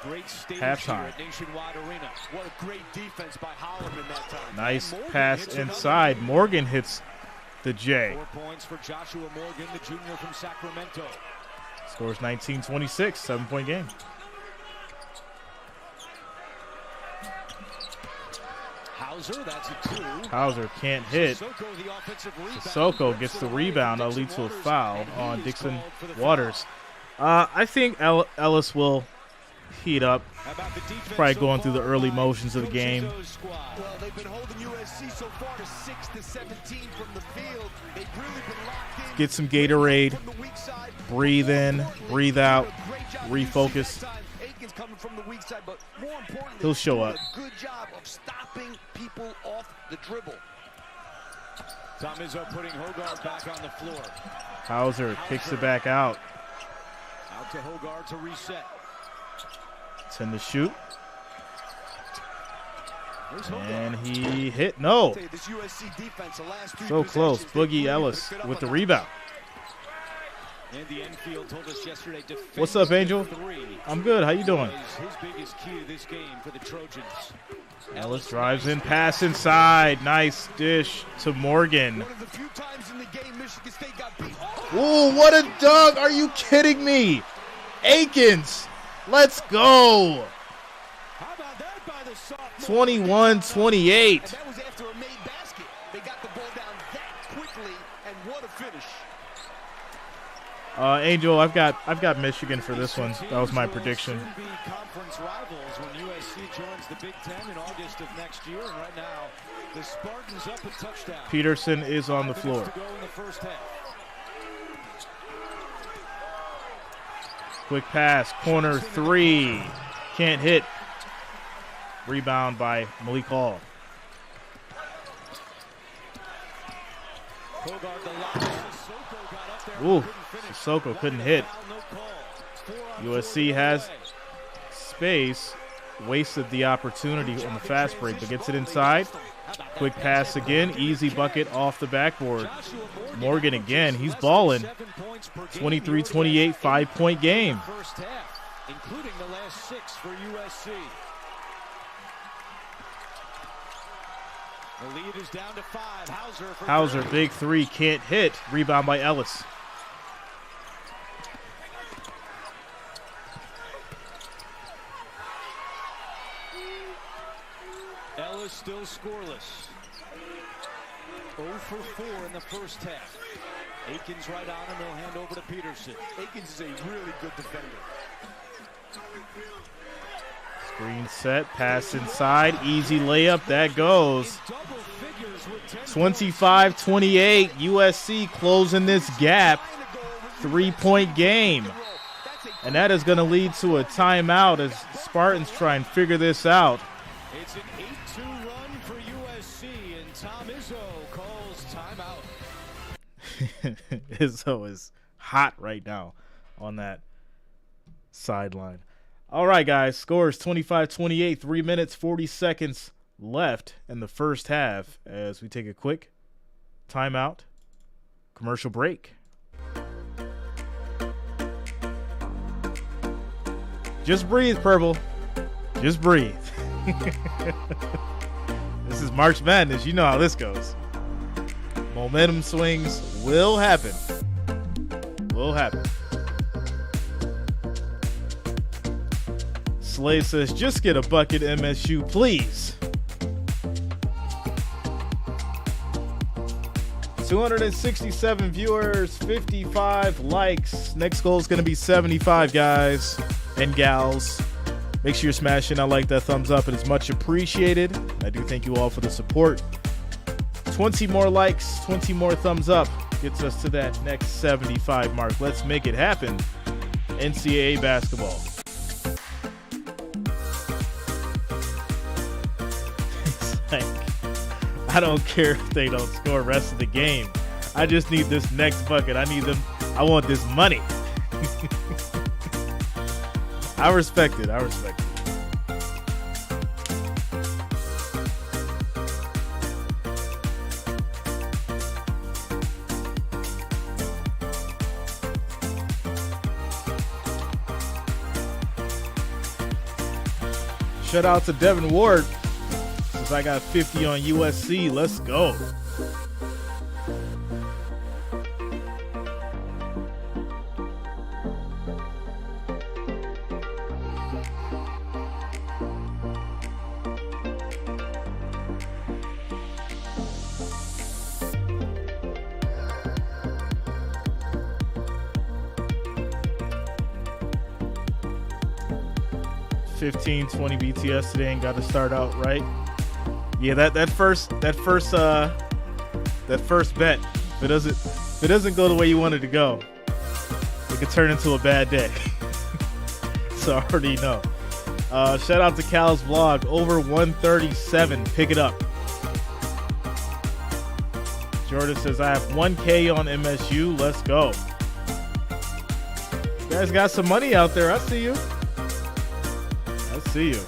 S2: great stage
S1: halftime.
S2: here at Nationwide Arena.
S3: What a great defense by Holloman that time.
S1: Nice
S2: Morgan
S1: pass
S2: hits another
S1: inside.
S2: lead.
S1: Morgan hits the J.
S2: 4 points for Joshua Morgan, the junior from Sacramento.
S1: Scores 19-26, 7-point game.
S2: Hauser, that's a 2.
S1: Hauser can't hit.
S2: Sissoko, the offensive rebound.
S1: Sissoko gets the rebound. That'll lead to a foul on Dixon Waters. I think Ellis will heat up.
S2: How about the defense
S1: Probably
S2: so
S1: going through the
S2: far
S1: early
S2: by
S1: motions of the game.
S2: Coach Izzo's squad?
S3: Well, they've been holding USC so far to 6-17 from the field. They've really been locked in.
S1: Get some Gatorade.
S3: From the weak side.
S1: Breathe in, breathe out,
S3: Great job
S1: refocus.
S3: that time. Aiken's coming from the weak side, but more importantly,
S1: He'll show
S3: doing
S1: up.
S3: a good job of stopping people off the dribble.
S2: Tom Izzo putting Hogarth back on the floor.
S1: Hauser kicks it back out.
S2: Out to Hogarth to reset.
S1: 10 to shoot.
S2: There's Hogarth.
S1: And he hit. No.
S3: This USC defense, the last 3
S1: So close.
S3: possessions,
S1: Boogie
S3: they
S1: Ellis
S3: picked it up
S1: with the
S3: on
S1: rebound.
S2: And the infield told us yesterday.
S1: What's up, Angel? I'm good. How you doing?
S2: His biggest key to this game for the Trojans.
S1: Ellis drives in, pass inside. Nice dish to Morgan.
S3: One of the few times in the game Michigan State got beat.
S1: Ooh, what a dunk. Are you kidding me? Akins. Let's go.
S3: How about that by the sophomore?
S1: 21-28.
S3: And that was after a made basket. They got the ball down that quickly, and what a finish.
S1: Angel, I've got Michigan for this one. That was my prediction.
S2: Will soon be conference rivals when USC joins the Big Ten in August of next year. And right now, the Spartans up a touchdown.
S1: Peterson is on the
S2: 5
S1: floor.
S2: minutes to go in the first half.
S1: Quick pass, corner 3. Can't hit. Rebound by Malik Hall.
S2: Hogarth, the lob. Sissoko got up there,
S1: Ooh,
S2: couldn't finish.
S1: Sissoko couldn't hit.
S2: Foul, no call. 4 on
S1: USC
S2: 4
S1: has
S2: away.
S1: space. Wasted the opportunity on the fast break, but gets it inside. Quick pass again. Easy bucket off the backboard.
S2: Joshua
S1: Morgan again. He's balling. 23-28, 5-point game.
S2: First half, including the last 6 for USC. The lead is down to 5.
S1: Hauser, big 3, can't hit. Rebound by Ellis.
S2: Ellis still scoreless. 0 for 4 in the first half. Aikens right on him. He'll hand over to Peterson.
S3: Aikens is a really good defender.
S1: Screen set, pass inside, easy layup, that goes. 25-28, USC closing this gap, 3-point game. And that is going to lead to a timeout as Spartans try and figure this out.
S2: It's an 8-2 run for USC, and Tom Izzo calls timeout.
S1: Izzo is hot right now on that sideline. All right, guys, scores 25-28, 3 minutes, 40 seconds left in the first half as we take a quick timeout, commercial break. Just breathe, Purple. Just breathe. This is March Madness. You know how this goes. Momentum swings will happen. Will happen. Slade says, just get a bucket, MSU, please. 267 viewers, 55 likes. Next goal is going to be 75, guys and gals. Make sure you're smashing that like, that thumbs up. It is much appreciated. I do thank you all for the support. 20 more likes, 20 more thumbs up gets us to that next 75 mark. Let's make it happen. NCAA basketball. Like, I don't care if they don't score the rest of the game. I just need this next bucket. I want this money. I respect it. Shout out to Devin Ward. Since I got 50 on USC, let's go. $15, $20 BTS today and got to start out right. Yeah, that first bet, if it doesn't go the way you want it to go, it could turn into a bad day. So I already know. Shout out to Cal's vlog, over 137. Pick it up. Jordan says I have 1K on MSU. Let's go. You guys got some money out there. I see you. See you.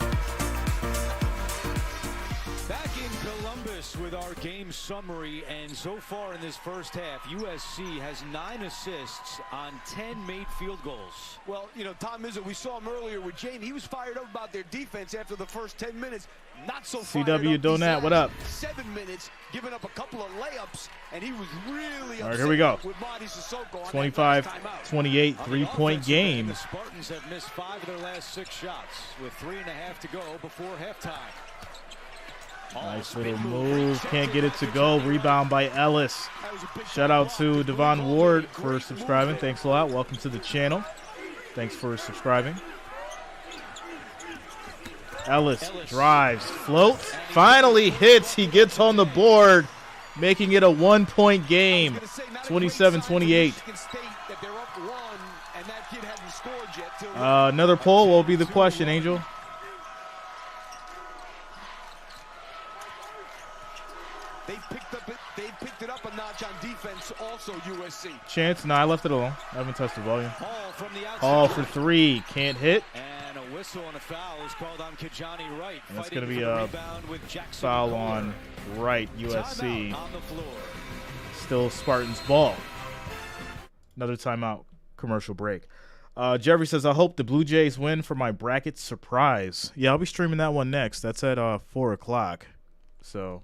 S2: Back in Columbus with our game summary, and so far in this first half, USC has 9 assists on 10 made field goals.
S3: Well, you know, Tom Izzo, we saw him earlier with Jamie. He was fired up about their defense after the first 10 minutes. Not so fired
S1: CW
S3: up.
S1: Donat, what up?
S3: 7 minutes, giving up a couple of layups, and he was really
S1: all right, here we go.
S3: 25-28,
S1: 3-point game.
S2: The Spartans have missed 5 of their last 6 shots with 3.5 to go before halftime.
S1: Nice little move. Can't get it to go. Rebound by Ellis. Shout out to Devon Ward for subscribing. Thanks a lot. Welcome to the channel. Thanks for subscribing. Ellis drives, floats, finally hits. He gets on the board, making it a 1-point game. 27-28. Another poll. What will be the question, Angel?
S3: They picked it up a notch on defense. Also, USC.
S1: Chance? No, I left it alone. I haven't touched the volume. Hall for 3. Can't hit.
S2: And a whistle and a foul is called on Kijani Wright.
S1: And that's going to be a foul on Wright, USC. Still Spartans ball. Another timeout. Commercial break. Jeffrey says, I hope the Blue Jays win for my bracket surprise. Yeah, I'll be streaming that one next. That's at 4 o'clock. So,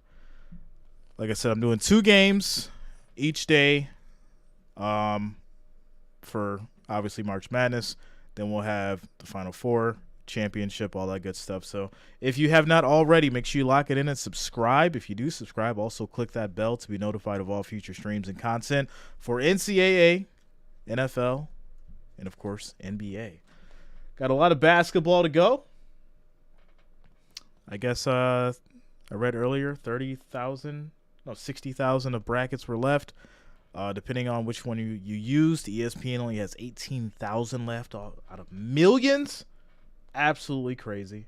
S1: like I said, I'm doing 2 games each day for, obviously, March Madness. Then we'll have the Final Four, championship, all that good stuff. So if you have not already, make sure you lock it in and subscribe. If you do subscribe, also click that bell to be notified of all future streams and content for NCAA, NFL, and, of course, NBA. Got a lot of basketball to go. I guess I read earlier 60,000 of brackets were left. Depending on which one you used, ESPN only has 18,000 left out of millions. Absolutely crazy.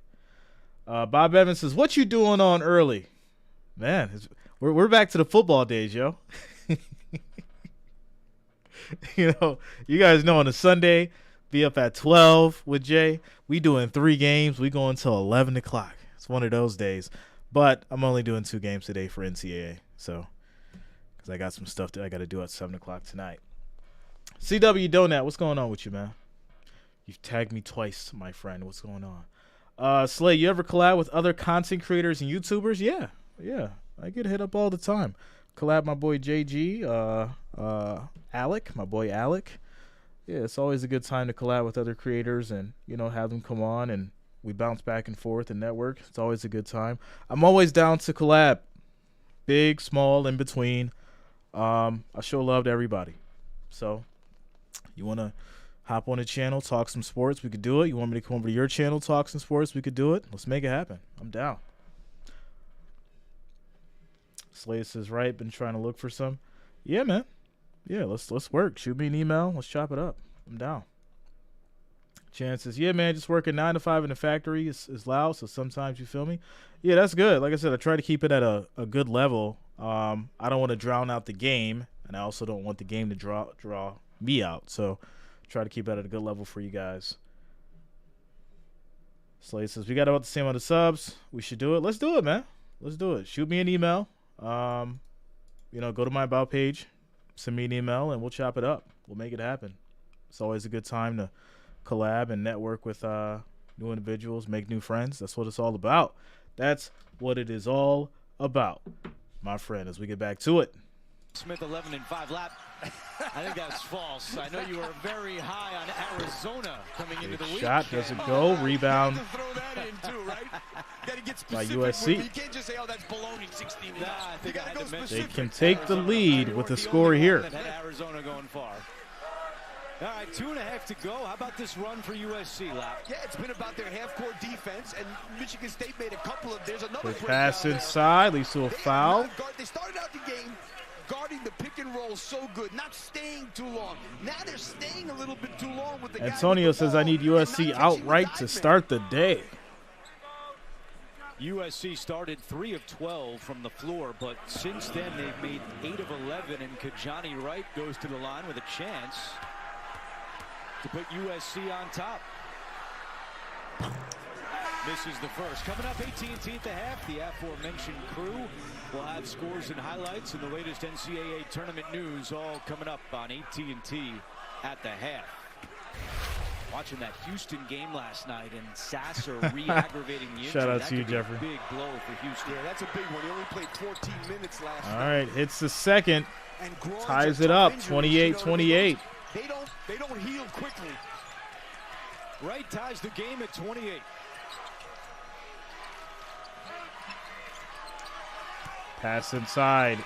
S1: Bob Evans says, what you doing on early? Man, we're back to the football days, yo. You know, you guys know on a Sunday, be up at 12 with Jay. We doing 3 games. We going until 11 o'clock. It's one of those days. But I'm only doing 2 games today for NCAA. So, because I got some stuff that I got to do at 7 o'clock tonight. CW Donut, what's going on with you, man? You've tagged me twice, my friend. What's going on? Slay, you ever collab with other content creators and YouTubers? Yeah. I get hit up all the time. Collab my boy JG, Alec, my boy Alec. Yeah, it's always a good time to collab with other creators and, you know, have them come on and we bounce back and forth and network. It's always a good time. I'm always down to collab. Big, small, in between. I show love to everybody. So, you want to hop on the channel, talk some sports, we could do it. You want me to come over to your channel, talk some sports, we could do it. Let's make it happen. I'm down. Slay says, right, been trying to look for some. Yeah, man. Yeah, let's work. Shoot me an email. Let's chop it up. I'm down. Chance says, yeah, man, just working 9 to 5 in the factory is loud, so sometimes you feel me. Yeah, that's good. Like I said, I try to keep it at a good level. I don't want to drown out the game, and I also don't want the game to draw me out. So try to keep it at a good level for you guys. Slay says, we got about the same amount of subs. We should do it. Let's do it, man. Let's do it. Shoot me an email. You know, go to my About page, send me an email, and we'll chop it up. We'll make it happen. It's always a good time to collab and network with new individuals, make new friends. That's what it's all about. That's what it is all about, my friend, as we get back to it.
S2: Smith 11 and 5 lap. I think that's false. I know you were very high on Arizona coming into the week.
S1: Shot doesn't go. Rebound
S3: You have to throw that in too, right? Gotta get
S1: by
S3: specific
S1: USC.
S3: with it. You can't just say, "Oh, that's baloney." 16 and
S2: Nah, I think I had to mention
S1: They
S2: it.
S1: can take the lead with the
S2: The
S1: score
S2: only
S1: here.
S2: one that had Arizona going far. All right, 2.5 to go. How about this run for USC, Lap?
S3: Yeah, it's been about their half-court defense, and Michigan State made a couple of. There's another
S1: Quick
S3: breakdown
S1: pass
S3: there.
S1: inside leads to a
S3: They have
S1: foul.
S3: not guard- They started out the game guarding the pick and roll so good, not staying too long. Now they're staying a little bit too long with the guy with
S1: Antonio
S3: the
S1: says,
S3: ball
S1: I need
S3: and
S1: USC
S3: not catching the
S1: outright to
S3: diamond.
S1: start the day.
S2: USC started 3 of 12 from the floor, but since then they've made 8 of 11, and Kajani Wright goes to the line with a chance to put USC on top. Misses the first. Coming up AT&T at the half, the aforementioned crew will have scores and highlights and the latest NCAA tournament news all coming up on AT&T at the half. Watching that Houston game last night and Sasser re-aggravating the injury.
S1: Shout out
S2: That
S1: to you,
S2: could be a
S1: Jeffrey.
S2: Big blow for Houston.
S3: Yeah, that's a big one. He only played 14 minutes last
S1: All
S3: night.
S1: right, hits the second.
S3: And groins
S1: Ties
S3: are
S1: it
S3: tough
S1: up,
S3: injuries, you know what I mean?
S1: 28-28.
S3: They don't heal quickly.
S2: Wright ties the game at 28.
S1: Pass inside.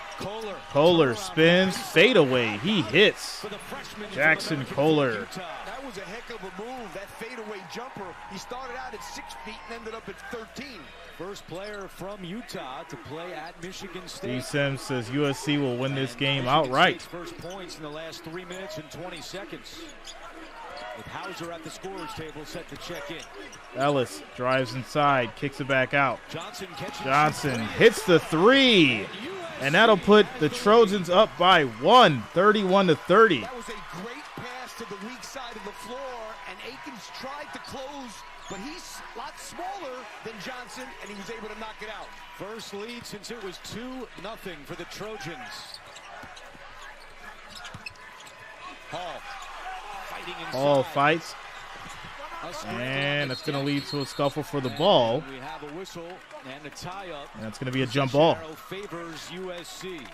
S2: Kohler
S1: Spins, fadeaway. He hits.
S2: for the freshman
S1: Jackson
S2: from
S1: Kohler.
S2: Utah.
S3: That was a heck of a move, that fadeaway jumper. He started out at 6 feet and ended up at 13.
S2: First player from Utah to play at Michigan
S1: D.
S2: State.
S1: Sims says USC will win this
S2: And
S1: game
S2: Michigan
S1: outright.
S2: State's first points in the last 3 minutes and 20 seconds. With Hauser at the scorer's table set to check in.
S1: Ellis drives inside, kicks it back out.
S2: Johnson
S1: Hits the three, and that'll put the Trojans up by 1, 31-30.
S3: That was a great pass to the weak side of the floor, and Akins tried to close, but he's a lot smaller than Johnson, and he was able to knock it out.
S2: First lead since it was 2-0 for the Trojans. Hall fighting inside.
S1: Hall fights,
S2: A scramble
S1: and
S2: on
S1: that's
S2: the
S1: going to lead
S2: stick.
S1: to a scuffle for the
S2: And
S1: ball,
S2: we have a whistle and a tie-up.
S1: and that's going to be a jump ball.
S2: Arrow favors USC.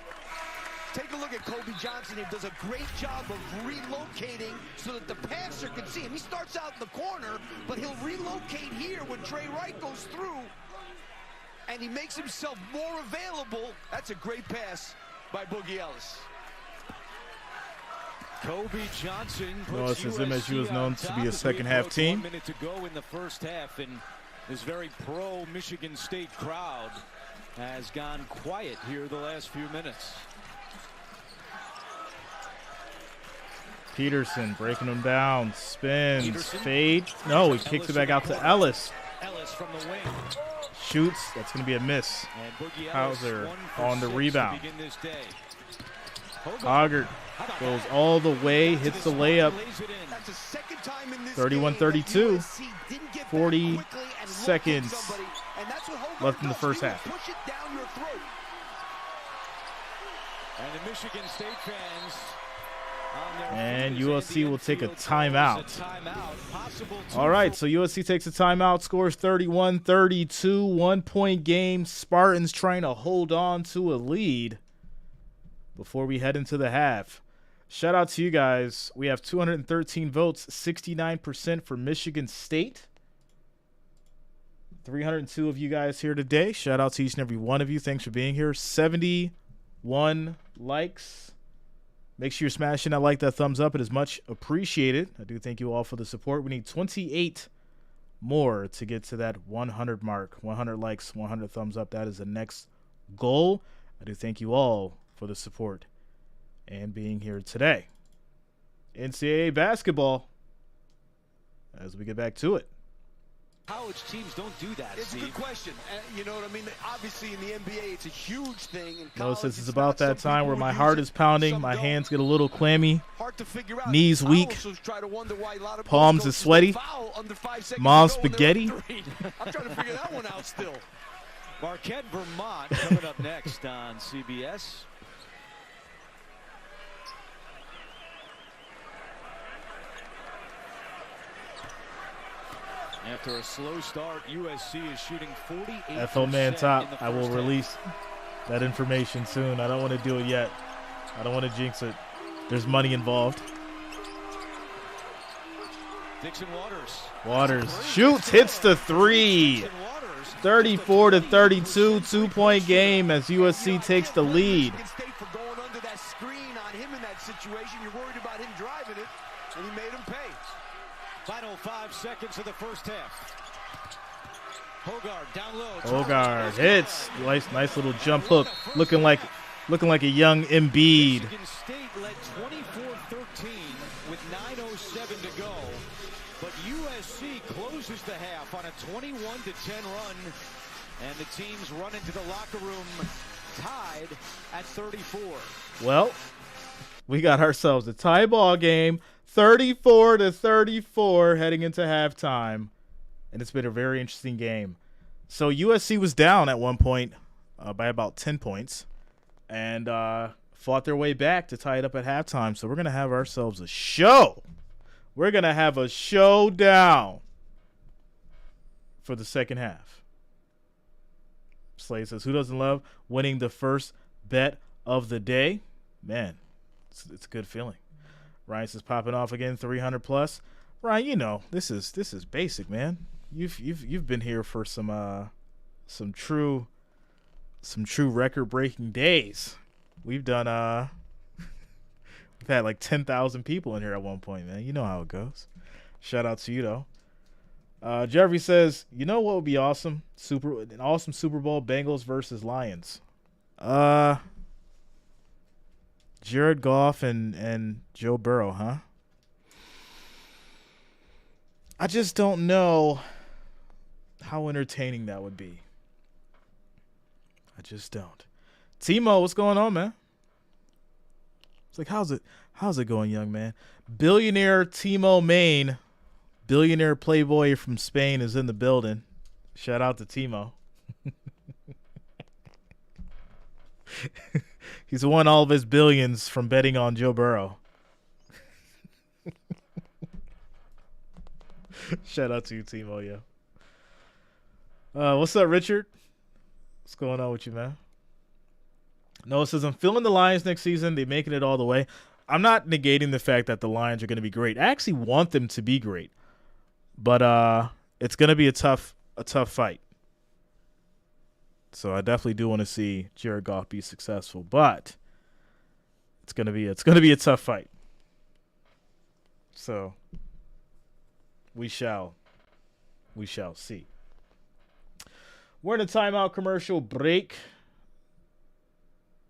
S3: Take a look at Kobe Johnson. He does a great job of relocating so that the passer can see him. He starts out in the corner, but he'll relocate here when Trey Wright goes through, and he makes himself more available. That's a great pass by Boogie Ellis.
S2: Kobe Johnson
S1: Noah
S2: puts
S1: says
S2: USC
S1: MSU is known
S2: on
S1: to
S2: top
S1: be a
S2: as we
S1: second-half
S2: approach
S1: team.
S2: 1 minute to go in the first half, and this very pro-Michigan State crowd has gone quiet here the last few minutes.
S1: Peterson breaking him down, spins,
S2: Peterson.
S1: fade. No, he kicks it back out to Ellis.
S2: Ellis from the wing.
S1: Shoots, that's going to be a miss.
S2: And Boogie Ellis
S1: Hauser
S2: 1 for
S1: on the
S2: 6
S1: rebound.
S2: to begin this day.
S1: Hoggart goes all the way, hits the layup.
S2: Lays it in.
S3: That's the second time in this
S1: 31-32.
S3: game that USC didn't get back
S1: 40
S3: quickly and
S1: seconds
S3: locate somebody, and that's what Hogarth
S1: left in the
S3: does.
S1: first
S3: He will
S1: half.
S3: Push it down your throat.
S2: And the Michigan State fans on their
S1: And
S2: feet as
S1: USC
S2: Andy
S1: will take a
S2: Enfield calls
S1: timeout.
S2: a timeout. Possible
S1: All right, so USC takes a timeout, scores 31-32, 1 point game. Spartans trying to hold on to a lead before we head into the half. Shout out to you guys. We have 213 votes, 69% for Michigan State. 302 of you guys here today. Shout out to each and every one of you. Thanks for being here. 71 likes. Make sure you're smashing that like, that thumbs up. It is much appreciated. I do thank you all for the support. We need 28 more to get to that 100 mark. 100 likes, 100 thumbs up. That is the next goal. I do thank you all for the support and being here today. NCAA basketball as we get back to it.
S2: College teams don't do that,
S3: It's a
S2: Steve.
S3: good question. You know what I mean? Obviously, in the NBA, it's a huge thing. In
S1: Noah
S3: college,
S1: says it's
S3: not.
S1: about that
S3: Some
S1: time
S3: people
S1: where
S3: will
S1: my
S3: use
S1: heart
S3: it,
S1: is pounding,
S3: some
S1: my
S3: don't.
S1: hands get a little clammy,
S3: Hard to figure out.
S1: knees
S3: I
S1: weak,
S3: also try to wonder why a lot of
S1: palms
S3: coaches
S1: is sweaty,
S3: foul under 5 seconds
S1: mom's
S3: to go and they're
S1: spaghetti.
S3: up 3. I'm trying to figure that one out still.
S2: Marquette, Vermont coming up next on CBS. Yeah, After a slow start, USC is shooting 48%.
S1: FO Man top.
S2: in the
S1: I will
S2: first half.
S1: release that information soon. I don't want to do it yet. I don't want to jinx it. There's money involved.
S2: Dixon Waters.
S1: Waters shoots, hits the three. 34-32, 2-point game as USC takes the lead.
S3: Michigan State for going under that screen on him in that situation. You're worried about him driving it, and he made him pay.
S2: Final 5 seconds of the first half. Hogarth down low.
S1: Hogarth hits. Nice little jump hook. Looking like a young Embiid.
S2: Michigan State led 24-13 with 9:07 to go. But USC closes the half on a 21-10 run. And the teams run into the locker room tied at 34.
S1: Well, we got ourselves a tie ball game, 34-34 heading into halftime. And it's been a very interesting game. So USC was down at one point by about 10 points and fought their way back to tie it up at halftime. So we're going to have ourselves a show. We're going to have a showdown for the second half. Slade says, who doesn't love winning the first bet of the day? Man, it's a good feeling. Ryan says, popping off again, 300 plus. Ryan, you know, this is basic, man. You've been here for some true record-breaking days. We've done we've had like 10,000 people in here at one point, man. You know how it goes. Shout out to you though. Jeffrey says, you know what would be awesome? An awesome Super Bowl, Bengals versus Lions. Jared Goff and Joe Burrow, huh? I just don't know how entertaining that would be. I just don't. Timo, what's going on, man? It's like, how's it going, young man? Billionaire Timo Main, billionaire playboy from Spain, is in the building. Shout out to Timo. He's won all of his billions from betting on Joe Burrow. Shout out to you, Timo, yo. What's up, Richard? What's going on with you, man? Noah says, I'm feeling the Lions next season. They're making it all the way. I'm not negating the fact that the Lions are going to be great. I actually want them to be great. But it's going to be a tough fight. So I definitely do want to see Jared Goff be successful, but it's going to be a tough fight. So we shall see. We're in a timeout commercial break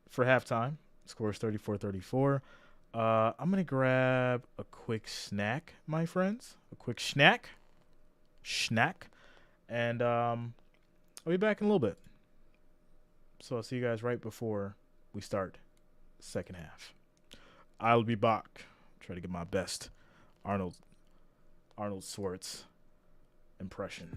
S1: for halftime. Score is 34-34. I'm going to grab a quick snack, my friends. A quick snack. And I'll be back in a little bit. So I'll see you guys right before we start the second half. I'll be back. Try to get my best Arnold Schwartz impression.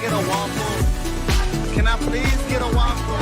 S7: get a waffle? Can I please get a waffle?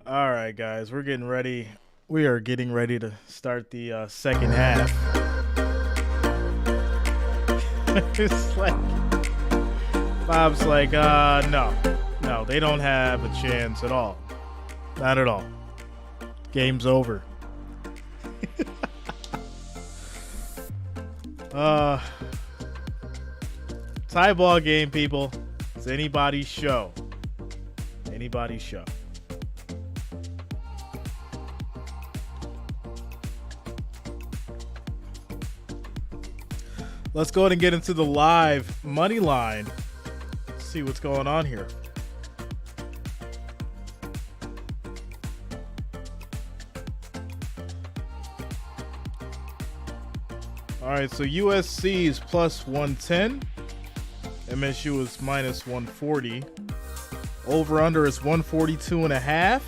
S1: All right, guys, we're getting ready. We are getting ready to start the second half. It's like Bob's like, no, they don't have a chance at all. Not at all. Game's over. Tie ball game, people. It's anybody's show. Anybody's show. Let's go ahead and get into the live money line. See what's going on here. All right, so USC is plus 110. MSU is minus 140. Over under is 142.5.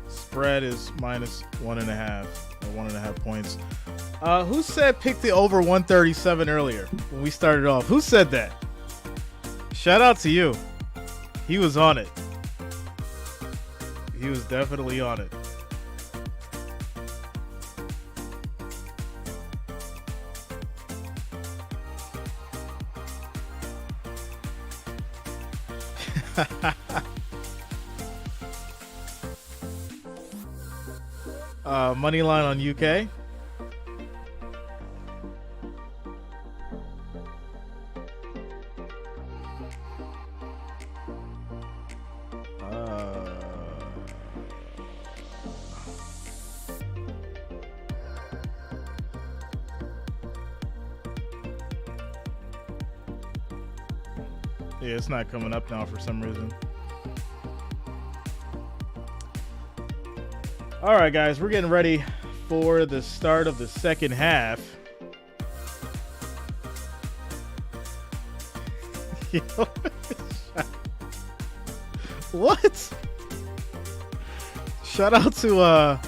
S1: Spread is minus 1.5 or 1.5 points. Who said pick the over 137 earlier when we started off? Who said that? Shout out to you. He was on it. He was definitely on it. Money line on UK. Yeah, it's not coming up now for some reason. All right, guys, we're getting ready for the start of the second half. What? Shout out to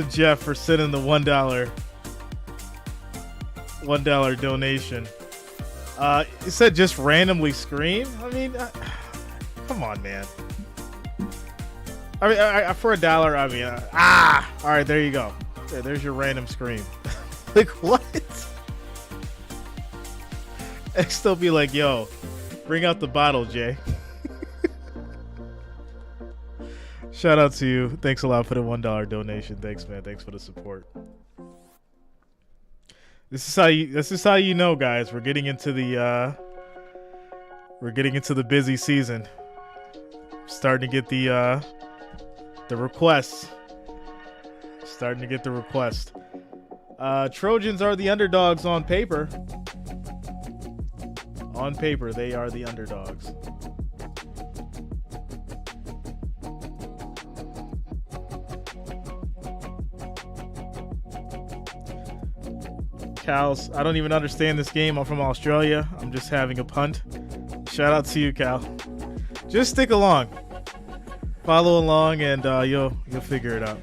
S1: Jeff for sending the $1 donation. It said just randomly scream. I mean, come on, man. I mean, for $1, I mean, all right, there you go. There's your random scream. Like, what? X still be like, yo, bring out the bottle, Jay. Shout out to you. Thanks a lot for the $1 donation. Thanks, man. Thanks for the support. This is how you know, guys. We're getting into the busy season. Starting to get the requests. Starting to get the request. Trojans are the underdogs on paper. On paper, they are the underdogs. Cal's, I don't even understand this game. I'm from Australia. I'm just having a punt. Shout out to you, Cal. Just stick along. Follow along, and you'll figure it out.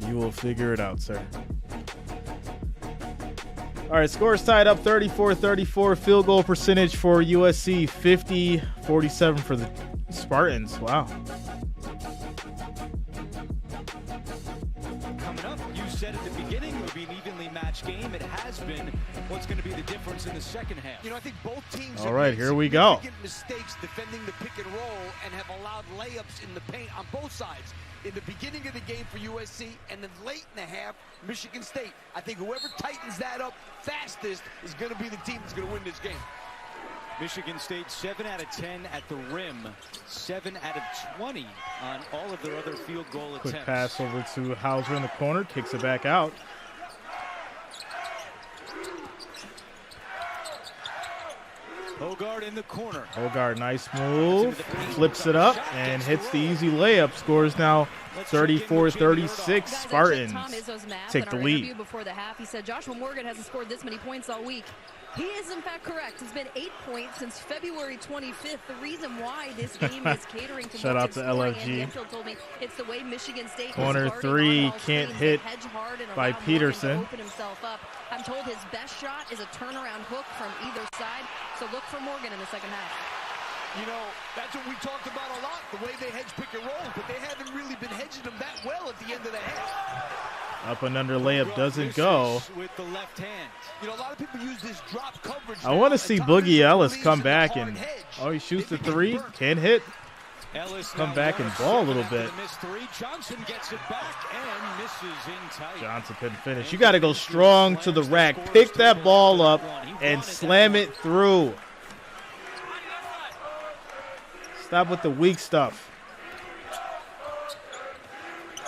S1: You will figure it out, sir. All right, scores tied up 34-34. Field goal percentage for USC, 50-47 for the Spartans. Wow.
S2: said at the beginning it would be an evenly matched game. It has been. What's going to be the difference in the second half?
S3: You know, I think both teams
S1: All right, here we go.
S3: Mistakes defending the pick and roll and have allowed layups in the paint on both sides. In the beginning of the game for USC and then late in the half, Michigan State. I think whoever tightens that up fastest is going to be the team that's going to win this game.
S2: Michigan State 7 out of 10 at the rim, 7 out of 20 on all of their other field goal attempts.
S1: Quick pass over to Hauser in the corner, kicks it back out.
S2: Hogard in the corner.
S1: Hogard, nice move, flips it up and hits the easy layup. Scores now 34-36. Spartans take the lead.
S4: Before the half, he said Joshua Morgan hasn't scored this many points all week. He is, in fact, correct. It's been 8 points since February 25th. The reason why this game is catering to
S1: shout out to LFG.
S4: Andy told me it's the way Michigan State
S1: corner three can't hit by Peterson.
S4: Open himself up. I'm told his best shot is a turnaround hook from either side. So look for Morgan in the second half.
S3: You know, that's what we talked about a lot, the way they hedge pick and roll, but they haven't really been hedging them that well at the end of the half.
S1: Up and under layup doesn't go.
S2: With the left hand.
S3: You know, a lot of people use this drop coverage.
S1: I want to see Boogie Ellis come back and, oh, he shoots the three, can't hit.
S2: Ellis
S1: come back and ball a little bit.
S2: Johnson gets it back and misses in tight.
S1: Johnson couldn't finish. You got to go strong to the rack. Pick that ball up and slam it through. Stop with the weak stuff.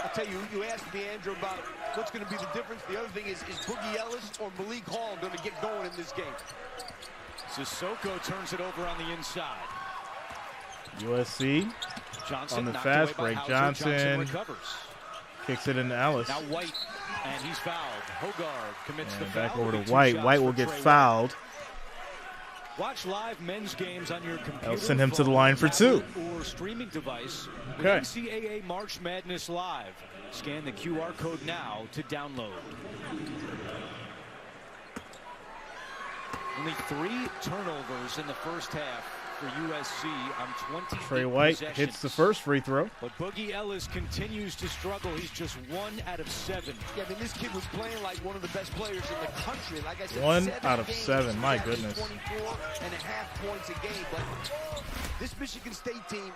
S3: I'll tell you, you asked me, Andrew, about what's going to be the difference. The other thing is Boogie Ellis or Malik Hall going to get going in this game?
S2: Sissoko turns it over on the inside.
S1: USC
S2: Johnson
S1: on the fast break. Johnson kicks it into Ellis.
S2: Now White, and he's fouled. Hogard commits the foul.
S1: Back over to White. White will get fouled.
S2: Watch live men's games on your computer.
S1: I'll send him to the line for two.
S2: Or streaming device.
S1: Okay.
S2: NCAA March Madness Live. Scan the QR code now to download. Only 3 turnovers in the first half for USC on 20.
S1: Trey White hits the first free throw.
S2: But Boogie Ellis continues to struggle. He's just 1 out of 7.
S3: Yeah, I mean, this kid was playing like one of the best players in the country. Like I said,
S1: 1 out of 7. My goodness.
S3: 24.5 points a game. But this Michigan State team,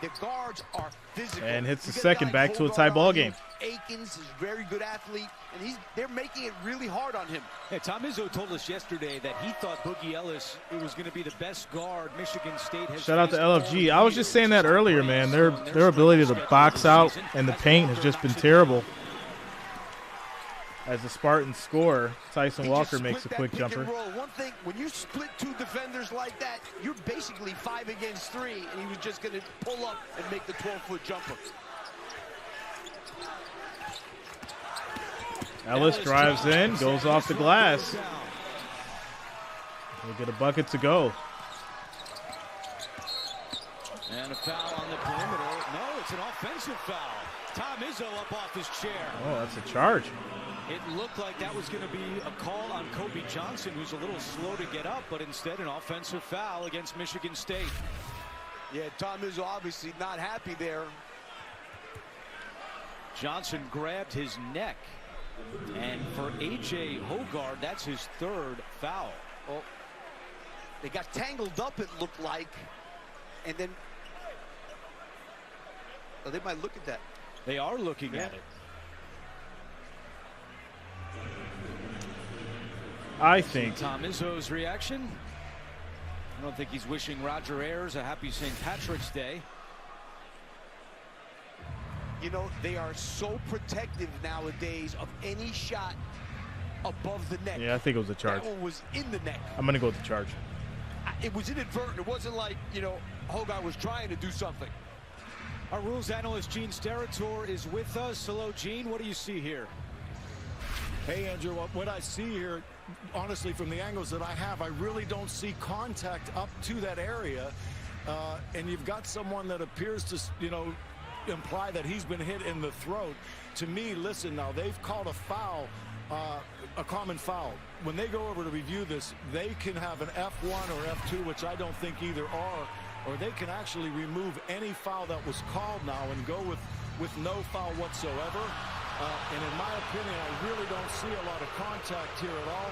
S3: the guards are physical.
S1: And hits the second, back to a tie ball game.
S3: Akins is a very good athlete, and they're making it really hard on him.
S2: Yeah, Tom Izzo told us yesterday that he thought Boogie Ellis was going to be the best guard Michigan State has.
S1: Shout out to LFG. I was just saying that earlier, man. Their ability to box out and the paint has just been terrible. As the Spartans score, Tyson Walker makes a quick jumper.
S3: One thing, when you split 2 defenders like that, you're basically 5 against 3, and he was just going to pull up and make the 12-foot jumper.
S1: Ellis drives in, goes off the glass. We'll get a bucket to go.
S2: And a foul on the perimeter. No, it's an offensive foul. Tom Izzo up off his chair.
S1: Oh, that's a charge.
S2: It looked like that was going to be a call on Kobe Johnson, who's a little slow to get up, but instead an offensive foul against Michigan State.
S3: Yeah, Tom Izzo obviously not happy there.
S2: Johnson grabbed his neck. And for A.J. Hogard, that's his 3rd foul.
S3: Well, they got tangled up, it looked like. And then they might look at that.
S2: They are looking at it.
S1: I think
S2: Tom Izzo's reaction. I don't think he's wishing Roger Ayers a happy St. Patrick's Day.
S3: You know, they are so protective nowadays of any shot above the neck.
S1: Yeah, I think it was a charge.
S3: That one was in the neck.
S1: I'm going to go with the charge.
S3: It was inadvertent. It wasn't like, you know, Hogard was trying to do something.
S2: Our rules analyst, Gene Steratore, is with us. Hello, Gene. What do you see here?
S8: Hey, Andrew, what I see here, honestly, from the angles that I have, I really don't see contact up to that area. And you've got someone that appears to, you know, imply that he's been hit in the throat. To me, listen, now, they've called a foul, a common foul. When they go over to review this, they can have an F1 or F2, which I don't think either are, or they can actually remove any foul that was called now and go with no foul whatsoever. And in my opinion, I really don't see a lot of contact here at all.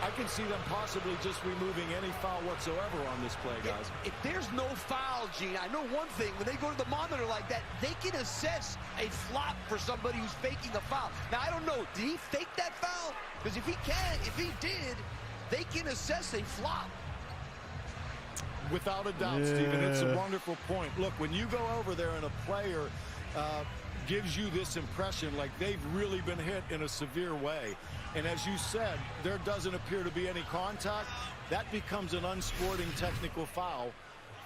S8: I can see them possibly just removing any foul whatsoever on this play, guys.
S3: If there's no foul, Gene, I know one thing. When they go to the monitor like that, they can assess a flop for somebody who's faking a foul. Now, I don't know. Did he fake that foul? Because if he did, they can assess a flop.
S8: Without a doubt, Stephen, it's a wonderful point. Look, when you go over there and a player gives you this impression like they've really been hit in a severe way, and as you said, there doesn't appear to be any contact, that becomes an unsporting technical foul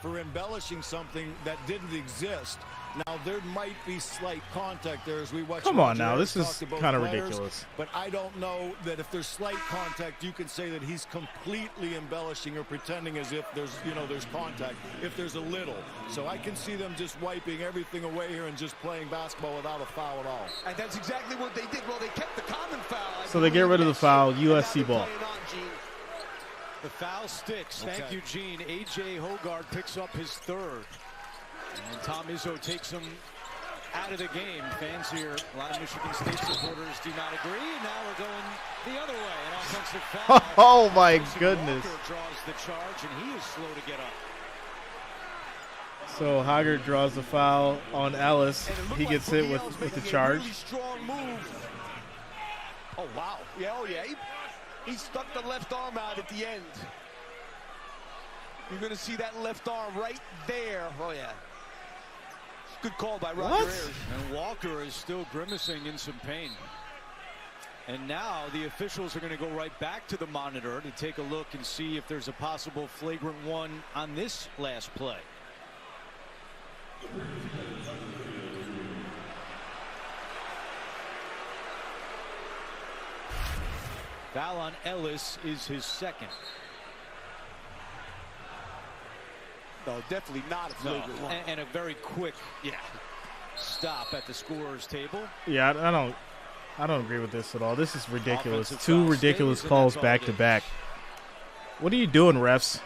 S8: for embellishing something that didn't exist. Now, there might be slight contact there as we watch.
S1: Come on now, this is kind of ridiculous.
S8: But I don't know that if there's slight contact, you can say that he's completely embellishing or pretending as if there's contact, if there's a little. So I can see them just wiping everything away here and just playing basketball without a foul at all.
S3: And that's exactly what they did. Well, they kept the common foul.
S1: So they get rid of the foul, USC ball.
S2: The foul sticks. Thank you, Gene. A.J. Hoggard picks up his third. And Tom Izzo takes him out of the game. Fans here, a lot of Michigan State supporters do not agree. Now we're going the other way. An offensive foul.
S1: Oh, my goodness.
S2: Walker draws the charge, and he is slow to get up.
S1: So Hoggard draws the foul on Ellis. He gets hit with the charge.
S3: Really strong move. Oh, wow. Yeah, oh, yeah. He stuck the left arm out at the end. You're going to see that left arm right there. Oh, yeah. Good call by Roger Ayers.
S2: And Walker is still grimacing in some pain. And now the officials are going to go right back to the monitor to take a look and see if there's a possible flagrant one on this last play. Foul on Ellis is his second.
S3: No, definitely not a flagrant one.
S2: And a very quick stop at the scorer's table.
S1: Yeah, I don't agree with this at all. This is ridiculous. Two ridiculous calls back to back. What are you doing, refs?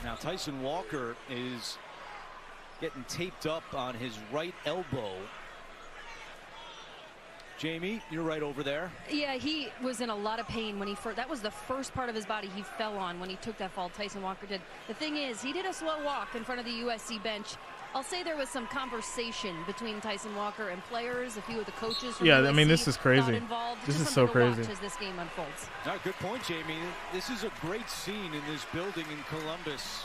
S2: Now Tyson Walker is getting taped up on his right elbow. Jamie, you're right over there.
S4: Yeah, he was in a lot of pain when that was the first part of his body he fell on when he took that fall. Tyson Walker did. The thing is, he did a slow walk in front of the USC bench. I'll say there was some conversation between Tyson Walker and players. A few of the coaches from USC,
S1: I mean, this is crazy.
S4: This is so crazy as this game unfolds.
S2: Good point, Jamie. This is a great scene in this building in Columbus.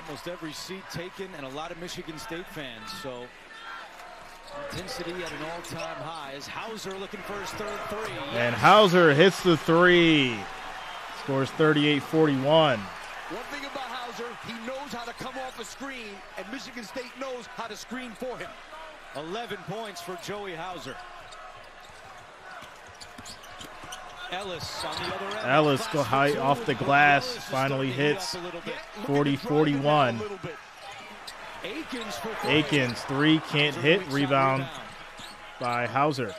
S2: Almost every seat taken, and a lot of Michigan State fans. So intensity at an all-time high as Hauser looking for his third three.
S1: And Hauser hits the three. Scores 38-41.
S3: One thing about Hauser, he knows how to come off a screen, and Michigan State knows how to screen for him.
S2: 11 points for Joey Hauser. Ellis on the other end.
S1: Ellis go high off the glass. Finally hits 40-41. Akins, three, can't hit. Rebound by Hauser.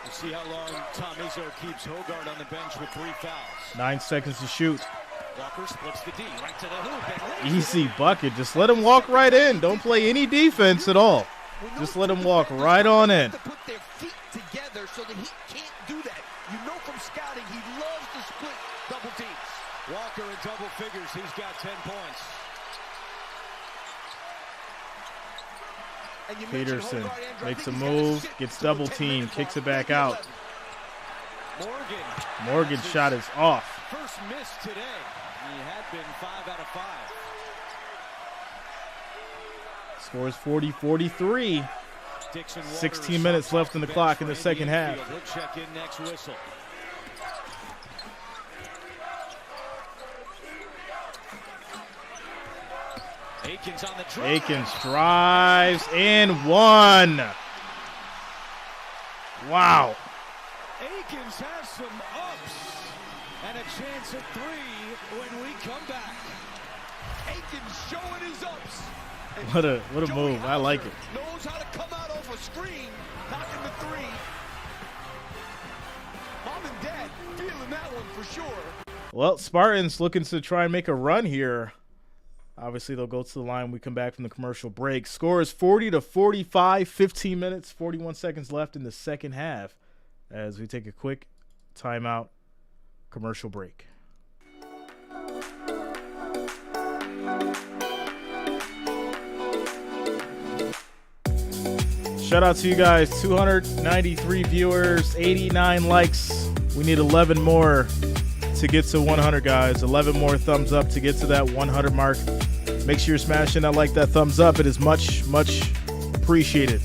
S2: We'll see how long Tom Izzo keeps Hoggard on the bench with 3 fouls.
S1: 9 seconds to shoot.
S2: Walker splits the D right to the hoop.
S1: Easy bucket. Just let him walk right in. Don't play any defense at all. Just let him walk right on in.
S3: To put their feet together so that he can't do that. You know from scouting, he loves to split double teams.
S2: Walker in double figures. He's got 10 points.
S1: Peterson makes a move, gets double teamed, kicks it back out. Morgan's shot is off.
S2: First miss today. He had been 5 out of 5.
S1: Scores 40-43. 16 minutes left in the clock in the second half.
S2: He'll check in next whistle. Akins on the drive.
S1: Akins drives and one. Wow.
S2: Akins has some ups and a chance at 3 when we come back.
S3: Akins showing his ups.
S1: What a move. I like it.
S3: Knows how to come out off a screen, knocking the 3. Mom and Dad feeling that one for sure.
S1: Well, Spartans looking to try and make a run here Obviously, they'll go to the line when we come back from the commercial break. Score is 40-45, 15 minutes, 41 seconds left in the second half as we take a quick timeout commercial break. Shout out to you guys. 293 viewers, 89 likes. We need 11 more to get to 100, guys. 11 more thumbs up to get to that 100 mark. Make sure you're smashing that like, that thumbs up. It is much, much appreciated.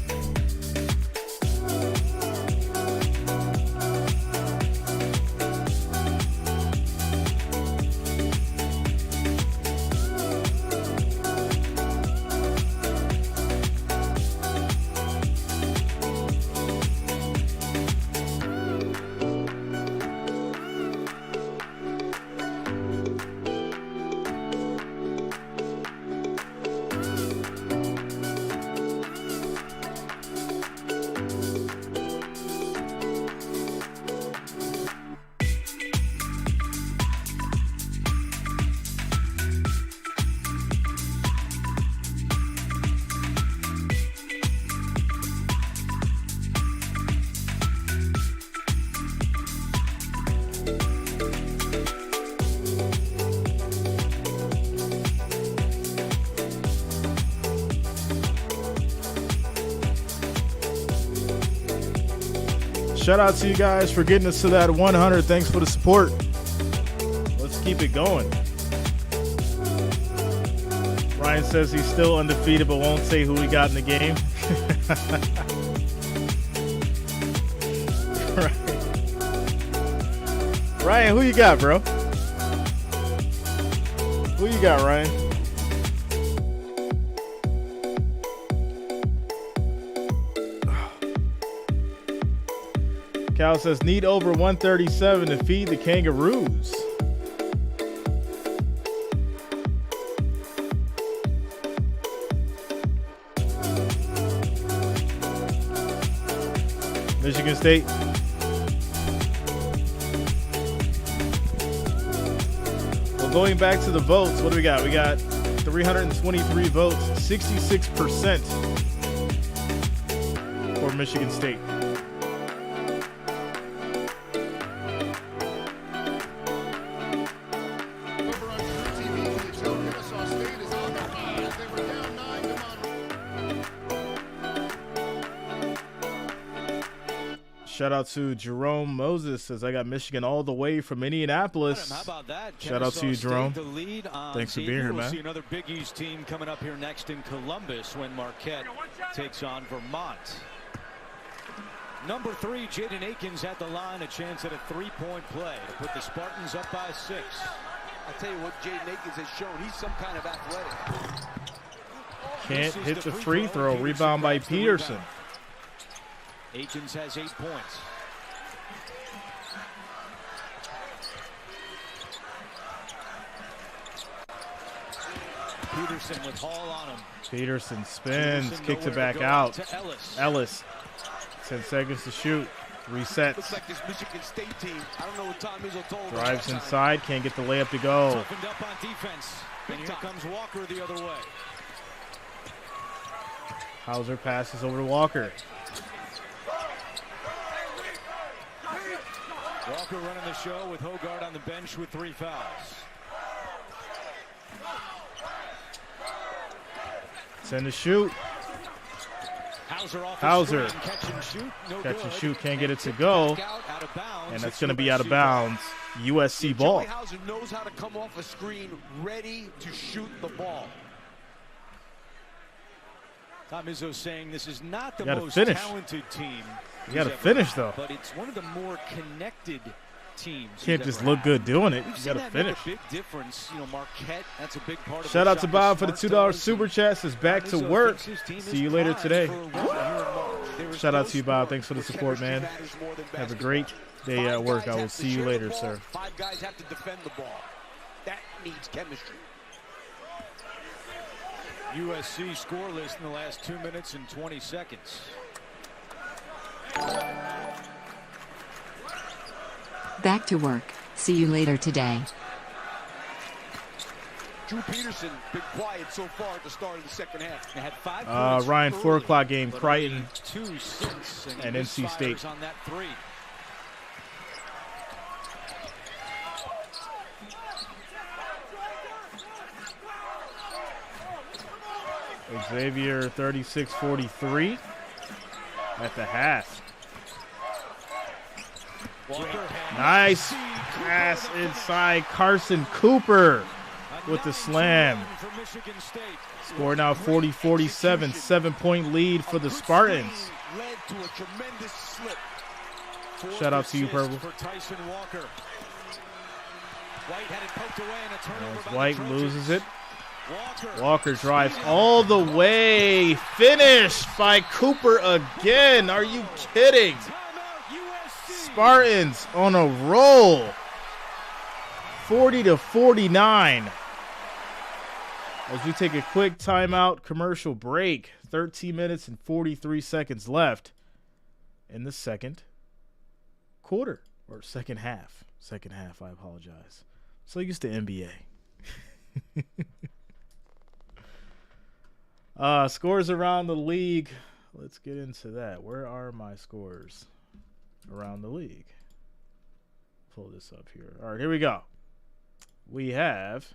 S1: Shout out to you guys for getting us to that 100. Thanks for the support. Let's keep it going. Ryan says he's still undefeated, but won't say who he got in the game. Ryan, who you got, bro? Who you got, Ryan? Cal says, need over 137 to feed the Kangaroos. Michigan State. Well, going back to the votes, what do we got? We got 323 votes, 66% for Michigan State. Shout out to Jerome Moses, says I got Michigan all the way from Indianapolis.
S2: How about that?
S1: Shout out to you, Jerome. Thanks for being here, man.
S2: We'll see another Big East team coming up here next in Columbus when Marquette takes on Vermont. Number 3, Jaden Akins at the line, a chance at a three-point play to put the Spartans up by 6.
S3: I'll tell you what Jaden Akins has shown. He's some kind of athletic.
S1: Can't hit the free throw. Rebound by Peterson.
S2: Akins has 8 points. Peterson with Hall on him.
S1: Peterson spins, kicks it back out. Ellis. 10 seconds to shoot. Resets.
S3: Looks like this Michigan State team. I don't know what Tom Izzo told them.
S1: Drives inside, can't get the layup to go.
S2: Opened up on defense. And here comes Walker the other way.
S1: Hauser passes over to Walker.
S2: Walker running the show with Hogard on the bench with 3 fouls.
S1: Send to shoot.
S2: Hauser.
S1: Catch and shoot. Can't get it to go. And that's going to be out of bounds. USC ball.
S3: Hauser knows how to come off a screen ready to shoot the ball.
S2: Tom Izzo saying this is not the most talented team.
S1: You got to finish, though.
S2: But it's one of the more connected teams.
S1: Can't just look good doing it. You got to finish.
S2: Big difference. You know, Marquette, that's a big part of
S1: Shout out to Bob for the $2 super chat. Says back to work. See you later today. Shout out to you, Bob. Thanks for the support, man. Have a great day at work. I will see you later, sir.
S3: 5 guys have to defend the ball. That needs chemistry.
S2: USC scoreless in the last 2 minutes and 20 seconds.
S9: Back to work. See you later today.
S3: Drew Peterson been quiet so far at the start of the second half.
S2: They had 5 points
S1: Ryan, 4
S2: early,
S1: o'clock game,
S2: but
S1: Crichton
S2: 2 since,
S1: and NC State.
S2: misfires on that 3.
S1: Xavier 36-43 at the half. Nice pass inside. Carson Cooper with the slam. Score now 40-47, 7-point lead for the Spartans.
S3: Led to a tremendous slip.
S1: Shout out to you, Purple.
S2: For Tyson Walker. White had it poked away and a turnover by the
S1: White
S2: Trojans.
S1: loses it. Walker drives all the way. Finished by Cooper again. Are you kidding? Spartans on a roll. 40-49. As we take a quick timeout commercial break. 13 minutes and 43 seconds left in the second quarter. Or second half. Second half, I apologize. So used to NBA. Scores around the league. Let's get into that. Where are my scores around the league? Pull this up here. All right, here we go. We have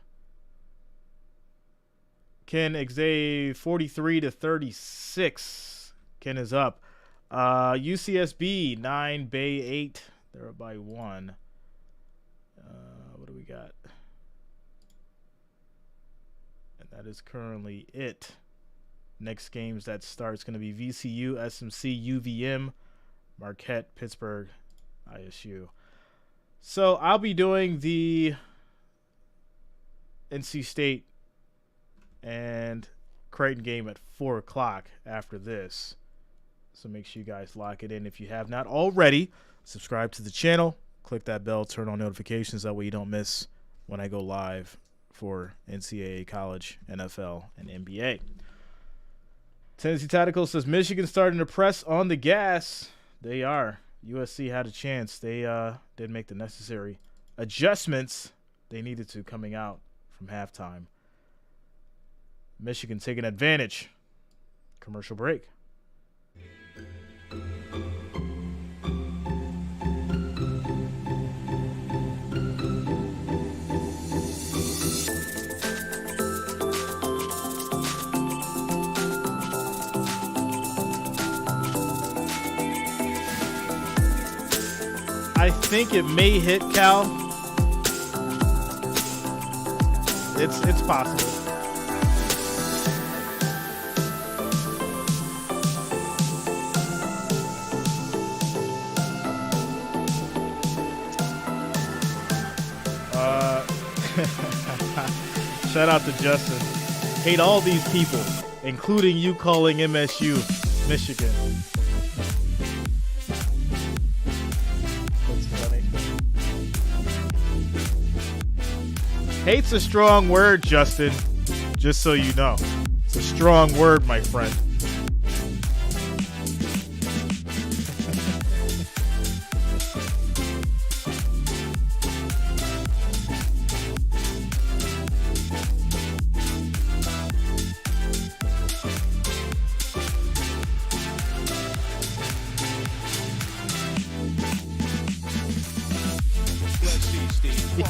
S1: Ken Xavier 43-36. Ken is up. UCSB 9, Bay 8. They're up by 1. What do we got? And that is currently it. Next games that starts going to be VCU, SMC, UVM, Marquette, Pittsburgh, ISU. So I'll be doing the NC State and Creighton game at 4 o'clock after this. So make sure you guys lock it in. If you have not already, subscribe to the channel. Click that bell, turn on notifications. That way you don't miss when I go live for NCAA, college, NFL, and NBA. Tennessee Tactical says Michigan starting to press on the gas. They are. USC had a chance. They didn't make the necessary adjustments they needed to coming out from halftime. Michigan taking advantage. Commercial break. I think it may hit, Cal. It's possible. Shout out to Justin. Hate all these people, including you calling MSU Michigan. Hate's a strong word, Justin. Just so you know. It's a strong word, my friend.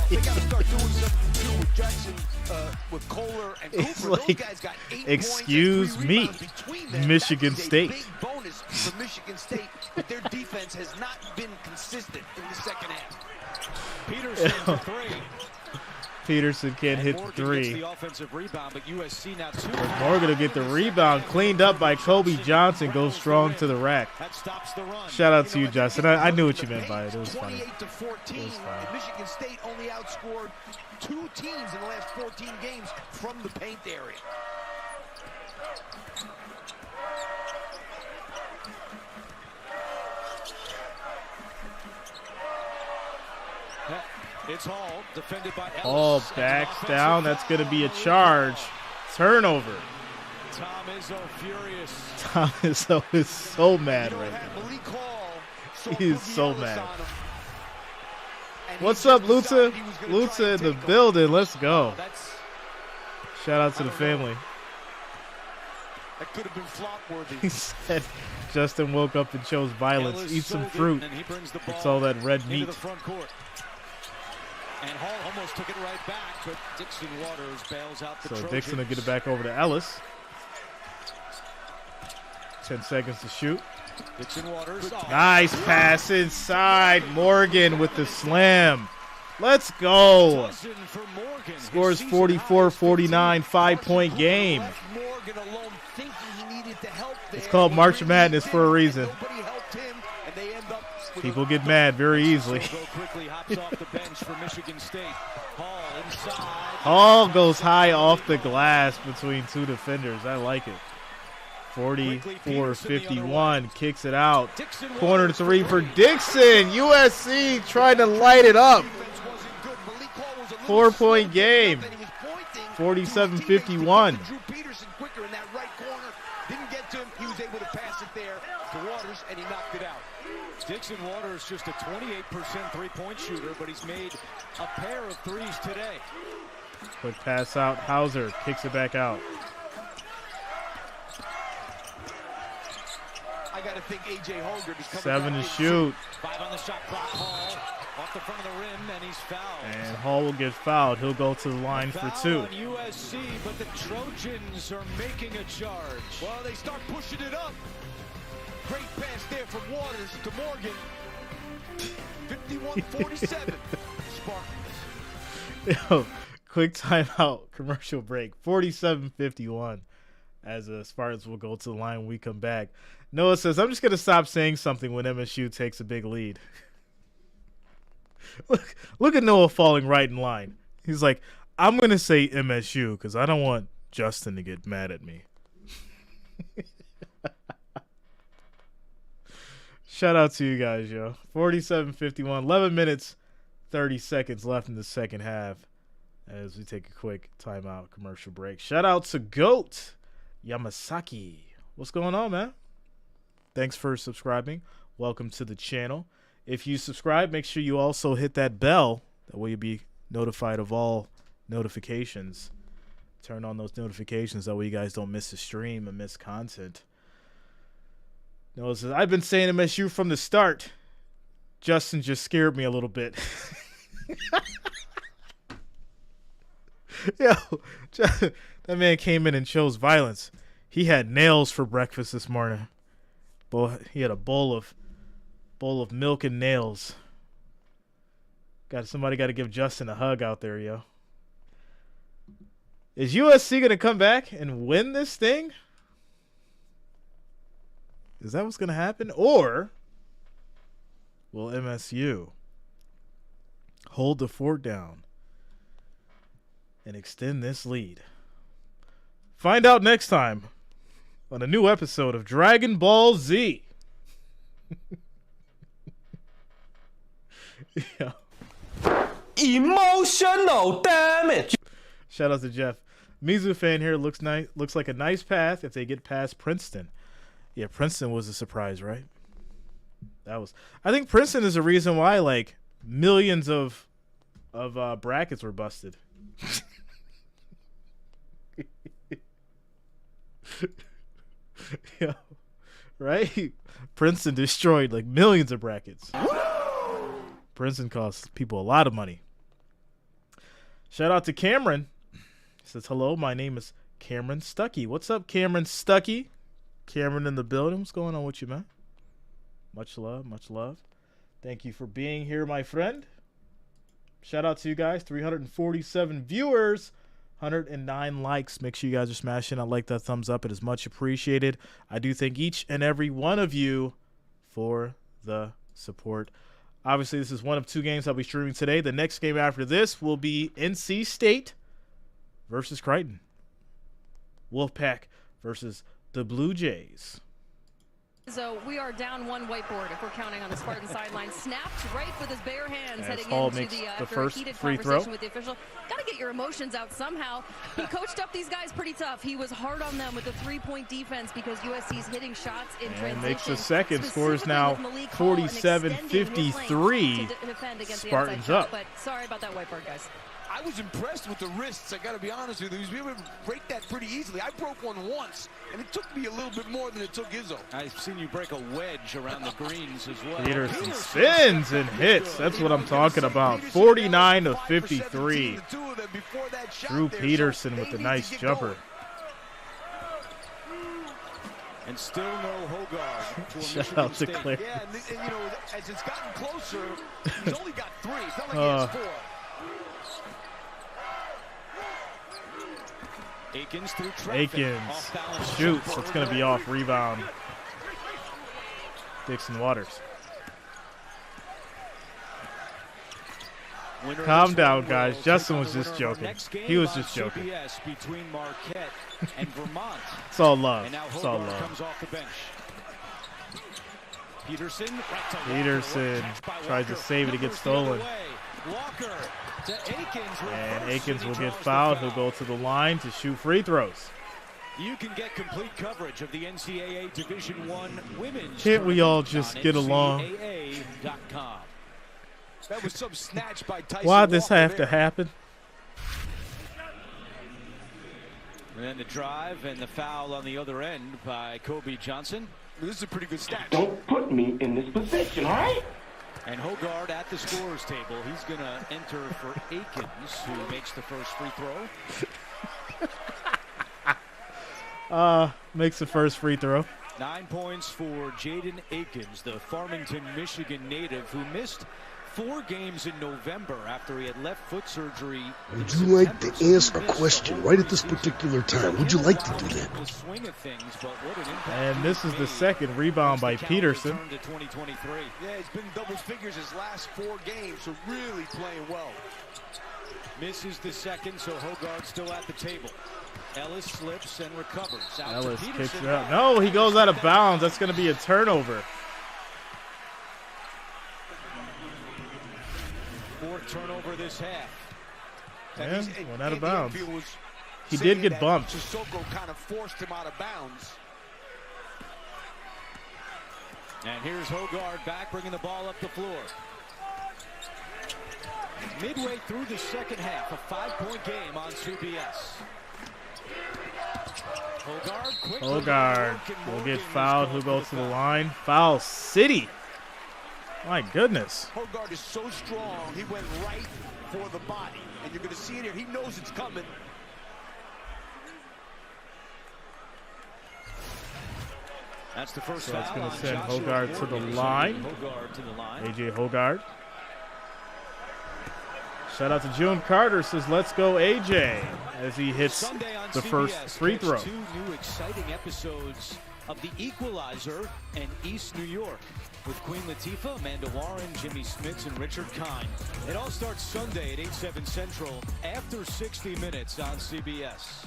S3: They got to start doing something with Jackson, with Kohler and Cooper.
S1: It's like,
S3: those guys got 8
S1: excuse
S3: points and 3
S1: me,
S3: rebounds between them.
S1: Michigan
S3: That is a
S1: State.
S3: big bonus for Michigan State, but their defense has not been consistent in the second half.
S2: Peterson for 3.
S1: Peterson can't hit the
S2: Morgan gets
S1: 3.
S2: the offensive rebound, but USC now 2.
S1: Morgan will get the rebound cleaned up by Kobe Johnson. Goes strong to the rack.
S2: That stops the run.
S1: Shout out to you, Justin. I knew what you meant by it. It was funny.
S3: 28-14.
S1: It was fine.
S3: Michigan State only outscored 2 teams in the last 14 games from the paint area.
S2: It's Hall, defended by
S1: Hall
S2: Ellis.
S1: backs down. That's going to be a charge. Turnover.
S2: Tom Izzo furious.
S1: Tom Izzo is so mad
S3: You know,
S1: right
S3: had
S1: now.
S3: Malik Hall, saw
S1: He is
S3: Boogie
S1: so
S3: Ellis
S1: mad.
S3: on him, and he
S1: What's
S3: just
S1: up, Luta?
S3: decided he was gonna try
S1: Luta
S3: and
S1: in the
S3: take him.
S1: building. Let's go. Shout out to the family.
S3: That could have been flop-worthy.
S1: He said Justin woke up and chose violence.
S2: Ellis
S1: Eat some
S2: sold it,
S1: fruit.
S2: and he brings the
S1: It's
S2: ball
S1: all that red
S2: into
S1: meat.
S2: the front court. And Hall almost took it right back, but Dixon Waters bails out the
S1: So
S2: Trojans.
S1: Dixon will get it back over to Ellis. 10 seconds to shoot.
S2: Dixon Waters. Oh,
S1: Nice pass inside. Morgan with the slam. Let's go.
S2: dozen for Morgan.
S1: Scores
S2: His season high is
S1: 44-49,
S2: 15.
S1: 5-point game.
S3: Left Morgan alone thinking he needed to help there.
S1: It's called March Madness for a reason.
S3: Nobody helped him, and they end up with
S1: People get mad very easily.
S2: So quickly hops off the bench for Michigan State. Hall inside.
S1: Hall goes high off the glass between two defenders. I like it. 44-51, kicks it out. Corner three for Dixon. USC trying to light it up. 4-point game. 47-51.
S3: Drew Peterson quicker in that right corner. Didn't get to him. He was able to pass it there to Waters, and he knocked it out.
S2: Dixon Waters just a 28% three-point shooter, but he's made a pair of threes today.
S1: Quick pass out. Hauser kicks it back out.
S3: I got to think A.J. Holger is coming
S1: 7 to
S3: back in.
S1: shoot.
S2: 5 on the shot clock. Hall off the front of the rim, and he's fouled.
S1: And Hall will get fouled. He'll go to the line for
S2: Foul
S1: 2.
S2: on USC, but the Trojans are making a charge.
S3: Well, they start pushing it up. Great pass there from Waters to Morgan. 51-47. Spartans.
S1: Yo, quick timeout, commercial break. 47-51 as the Spartans will go to the line when we come back. Noah says, I'm just going to stop saying something when MSU takes a big lead. Look at Noah falling right in line. He's like, I'm going to say MSU because I don't want Justin to get mad at me. Shout out to you guys, yo. 47-51, 11 minutes, 30 seconds left in the second half as we take a quick timeout commercial break. Shout out to GOAT Yamasaki. What's going on, man? Thanks for subscribing. Welcome to the channel. If you subscribe, make sure you also hit that bell. That way you'll be notified of all notifications. Turn on those notifications. That way you guys don't miss a stream and miss content. Noah says, I've been saying MSU from the start. Justin just scared me a little bit. Yo, that man came in and chose violence. He had nails for breakfast this morning. Boy, he had a bowl of milk and nails. Somebody got to give Justin a hug out there, yo. Is USC going to come back and win this thing? Is that what's going to happen? Or will MSU hold the fort down and extend this lead? Find out next time on a new episode of Dragon Ball Z. Yeah.
S9: Emotional damage.
S1: Shout out to Jeff. Mizu fan here. Looks nice. Looks like a nice path if they get past Princeton. Yeah, Princeton was a surprise, right? I think Princeton is the reason why like millions of brackets were busted. Yeah, right? Princeton destroyed like millions of brackets. Princeton costs people a lot of money. Shout out to Cameron. He says, hello, my name is Cameron Stuckey. What's up, Cameron Stuckey? Cameron in the building. What's going on with you, man? Much love, much love. Thank you for being here, my friend. Shout out to you guys. 347 viewers, 109 likes. Make sure you guys are smashing that like, that thumbs up. It is much appreciated. I do thank each and every one of you for the support. Obviously, this is one of 2 games I'll be streaming today. The next game after this will be NC State versus Creighton. Wolfpack versus the Blue Jays.
S4: So we are down 1 whiteboard if we're counting on the Spartan sideline. Snapped right with his bare hands
S1: As
S4: heading
S1: Hall
S4: into
S1: makes
S4: the
S1: the
S4: after
S1: first
S4: a heated
S1: free
S4: conversation
S1: throw.
S4: with the official. Got to get your emotions out somehow. He coached up these guys pretty tough. He was hard on them with the 3-point defense because USC's hitting shots in transition.
S1: And makes the second. Scores now 47-53. Spartans up.
S4: But sorry about that whiteboard, guys.
S3: I was impressed with the wrists. I got to be honest with you. He was able to break that pretty easily. I broke one once, and it took me a little bit more than it took Izzo.
S2: I've seen you break a wedge around the greens as well.
S1: Peterson spins and hits. That's what I'm talking about. 49 to 53. Drew Peterson with a nice jumper.
S2: And still no Hogarth.
S1: Shout out to Claire.
S3: Yeah, and you know, as it's gotten closer, he's only got 3. It's not like he has 4.
S2: Akins through traffic.
S1: Akins shoots. It's going to be off rebound. Dixon Waters. Calm down, guys. Justin was just joking. He was just joking.
S2: Between Marquette and Vermont.
S1: It's all love.
S2: And now
S1: It's all
S2: Hogarth
S1: love.
S2: comes off the bench. Peterson
S1: Peterson tries to save it. It gets stolen.
S2: Walker to Akins.
S1: And Akins will get fouled. He'll go to the line to shoot free throws.
S2: You can get complete coverage of the NCAA Division I women's.
S1: Can't we all
S2: tournament
S1: just
S2: on
S1: get along?
S2: NCAA.com.
S3: That was some snatch by Tyson
S1: Why'd this
S3: Walker
S1: have
S3: there.
S1: to happen?
S2: And then the drive and the foul on the other end by Kobe Johnson.
S3: This is a pretty good snatch.
S9: Don't put me in this position, all right?
S2: And Hogarth at the scorer's table. He's going to enter for Akins, who makes the first free throw.
S1: Makes the first free throw.
S2: 9 points for Jaden Akins, the Farmington, Michigan native who missed 4 games in November after he had left foot surgery.
S10: Would you like to answer a question right at this particular time? Would you like to do that?
S2: The swing of things, but what an impact
S1: And this
S2: he
S1: is the
S2: made
S1: second rebound by
S2: as the Cowboys
S1: Peterson.
S2: turn to 2023.
S3: Yeah, he's been double figures his last 4 games, so really playing well.
S2: Misses the second, so Hogarth still at the table. Ellis slips and recovers. Out to
S1: Ellis
S2: Peterson.
S1: kicks it out. No, he goes out of bounds. That's going to be a turnover.
S2: 4th turnover this half.
S1: Yeah, went out of
S3: Andy
S1: bounds.
S3: Enfield was
S1: He
S3: saying
S1: did get
S3: that
S1: bumped.
S3: Sissoko kind of forced him out of bounds.
S2: And here's Hogarth back, bringing the ball up the floor. Midway through the second half, a 5-point game on CBS.
S1: Hogarth will get fouled. He'll go to the line. Foul City. My goodness.
S3: Hogarth is so strong, he went right for the body. And you're going to see it here. He knows it's coming.
S2: That's the first
S1: So
S2: foul.
S1: it's going to
S2: on
S1: send
S2: Joshua
S1: Hogarth to the
S2: Morgan.
S1: line.
S2: Hogarth to the line.
S1: AJ Hogarth. Shout out to June Carter, says, let's go AJ, as he hits
S2: Sunday on
S1: the
S2: CBS,
S1: first free
S2: catch
S1: throw.
S2: 2 new exciting episodes of The Equalizer and East New York with Queen Latifah, Amanda Warren, Jimmy Smits, and Richard Kind. It all starts Sunday at 8/7 Central after 60 minutes on CBS.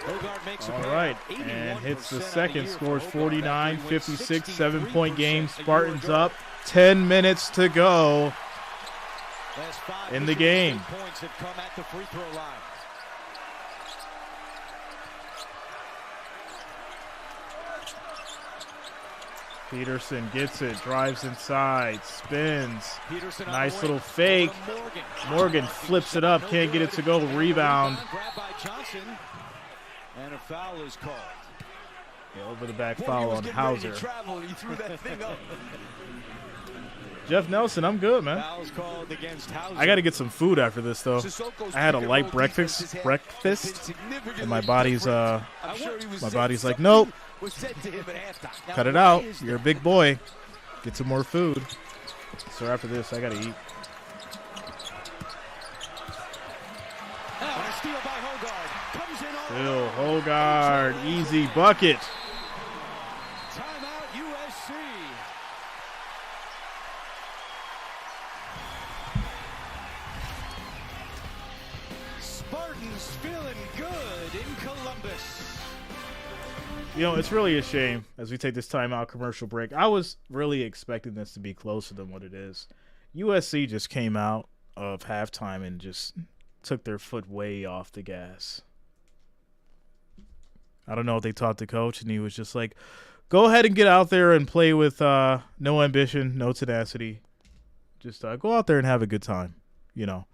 S2: Hogarth makes a
S1: All
S2: pair,
S1: right, and
S2: 81%
S1: hits the
S2: on
S1: second,
S2: year
S1: scores
S2: for Hogarth.
S1: 49,
S2: After he went
S1: 56,
S2: 63%
S1: 7-point game.
S2: a year
S1: Spartans
S2: ago.
S1: up, 10 minutes to go.
S2: Last 5
S1: in the
S2: Michigan
S1: game.
S2: State points have come at the free throw line.
S1: Peterson gets it, drives inside, spins.
S2: Peterson on
S1: Nice
S2: the
S1: little
S2: wing.
S1: fake.
S2: Over to Morgan.
S1: Morgan flips it up, can't get it to go. Rebound.
S2: Grabbed by Johnson, and a foul is called.
S1: Yeah, over the back
S3: Morgan
S1: foul
S3: was
S1: on
S3: getting ready to
S1: Hauser.
S3: travel, and he threw that thing up.
S1: Jeff Nelson, I'm good, man.
S2: Foul's called against Hauser.
S1: I got to get some food after this, though.
S3: Sissoko's
S1: I had a
S3: pick and
S1: light
S3: roll
S1: breakfast,
S3: defense has
S1: breakfast,
S3: been significantly
S1: and my body's
S3: different. I'm sure he was
S1: my
S3: saying
S1: body's like,
S3: something
S1: nope.
S3: was said to him at halftime. Now,
S1: cut it
S3: why
S1: out.
S3: is
S1: You're a
S3: that?
S1: big boy. Get some more food. So after this, I got to eat.
S2: And a steal by Hogarth. Comes in all
S1: Still, Hogarth, easy bucket.
S2: Timeout USC. Spartans feeling good in Columbus.
S1: You know, it's really a shame as we take this timeout commercial break. I was really expecting this to be closer than what it is. USC just came out of halftime and just took their foot way off the gas. I don't know what they taught the coach, and he was just like, go ahead and get out there and play with no ambition, no tenacity. Just go out there and have a good time, you know.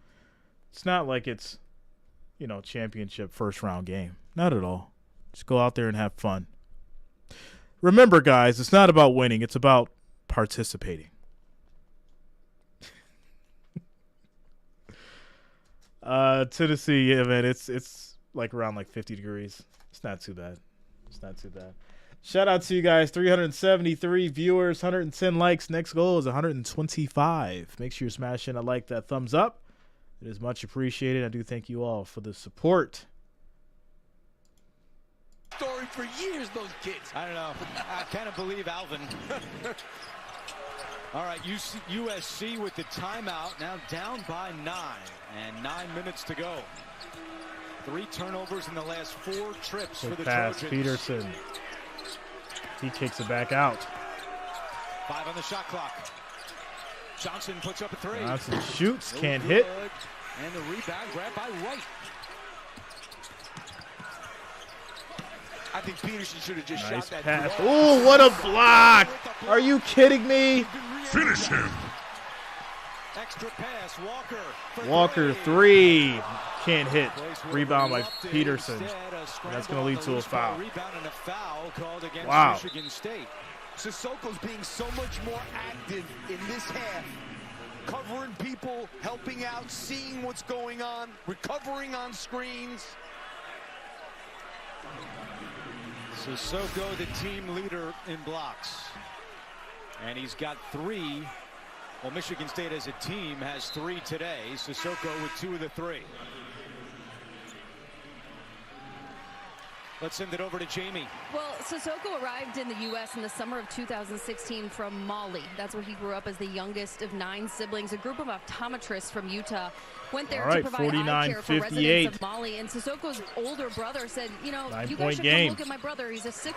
S1: It's not like it's, championship first round game. Not at all. Just go out there and have fun. Remember, guys, it's not about winning. It's about participating. Tennessee, yeah, man, it's like around like 50 degrees. It's not too bad. Shout out to you guys. 373 viewers, 110 likes. Next goal is 125. Make sure you're smashing a like, that thumbs up. It is much appreciated. I do thank you all for the support.
S3: Story for years, those kids.
S2: I don't know. I can't believe Alvin. All right, USC with the timeout, now down by 9, and 9 minutes to go. 3 turnovers in the last 4 trips for the
S1: pass,
S2: Trojans.
S1: Peterson. He kicks it back out.
S2: 5 on the shot clock. Johnson puts up a 3.
S1: Johnson shoots, can't hit.
S2: And the rebound grabbed by White.
S3: I think Peterson should have just
S1: Nice
S3: shot that.
S1: pass. Oh, what a block! Are you kidding me?
S5: Finish him.
S2: Extra pass, Walker.
S1: Walker 3. Can't hit. Rebound by Peterson. That's going to lead to a foul.
S2: Rebound and a foul called against
S1: Wow.
S2: Michigan State.
S3: Sissoko's being so much more active in this half. Covering people, helping out, seeing what's going on, recovering on screens.
S2: Sissoko, the team leader in blocks. And he's got 3. Well, Michigan State as a team has 3 today. Sissoko with 2 of the 3. Let's send it over to Jamie.
S4: Well, Sissoko arrived in the U.S. in the summer of 2016 from Mali. That's where he grew up as the youngest of 9 siblings. A group of optometrists from Utah went there to provide eye care for residents of Mali. And Sissoko's older brother said, you guys should come look at my brother. He's a 6'7",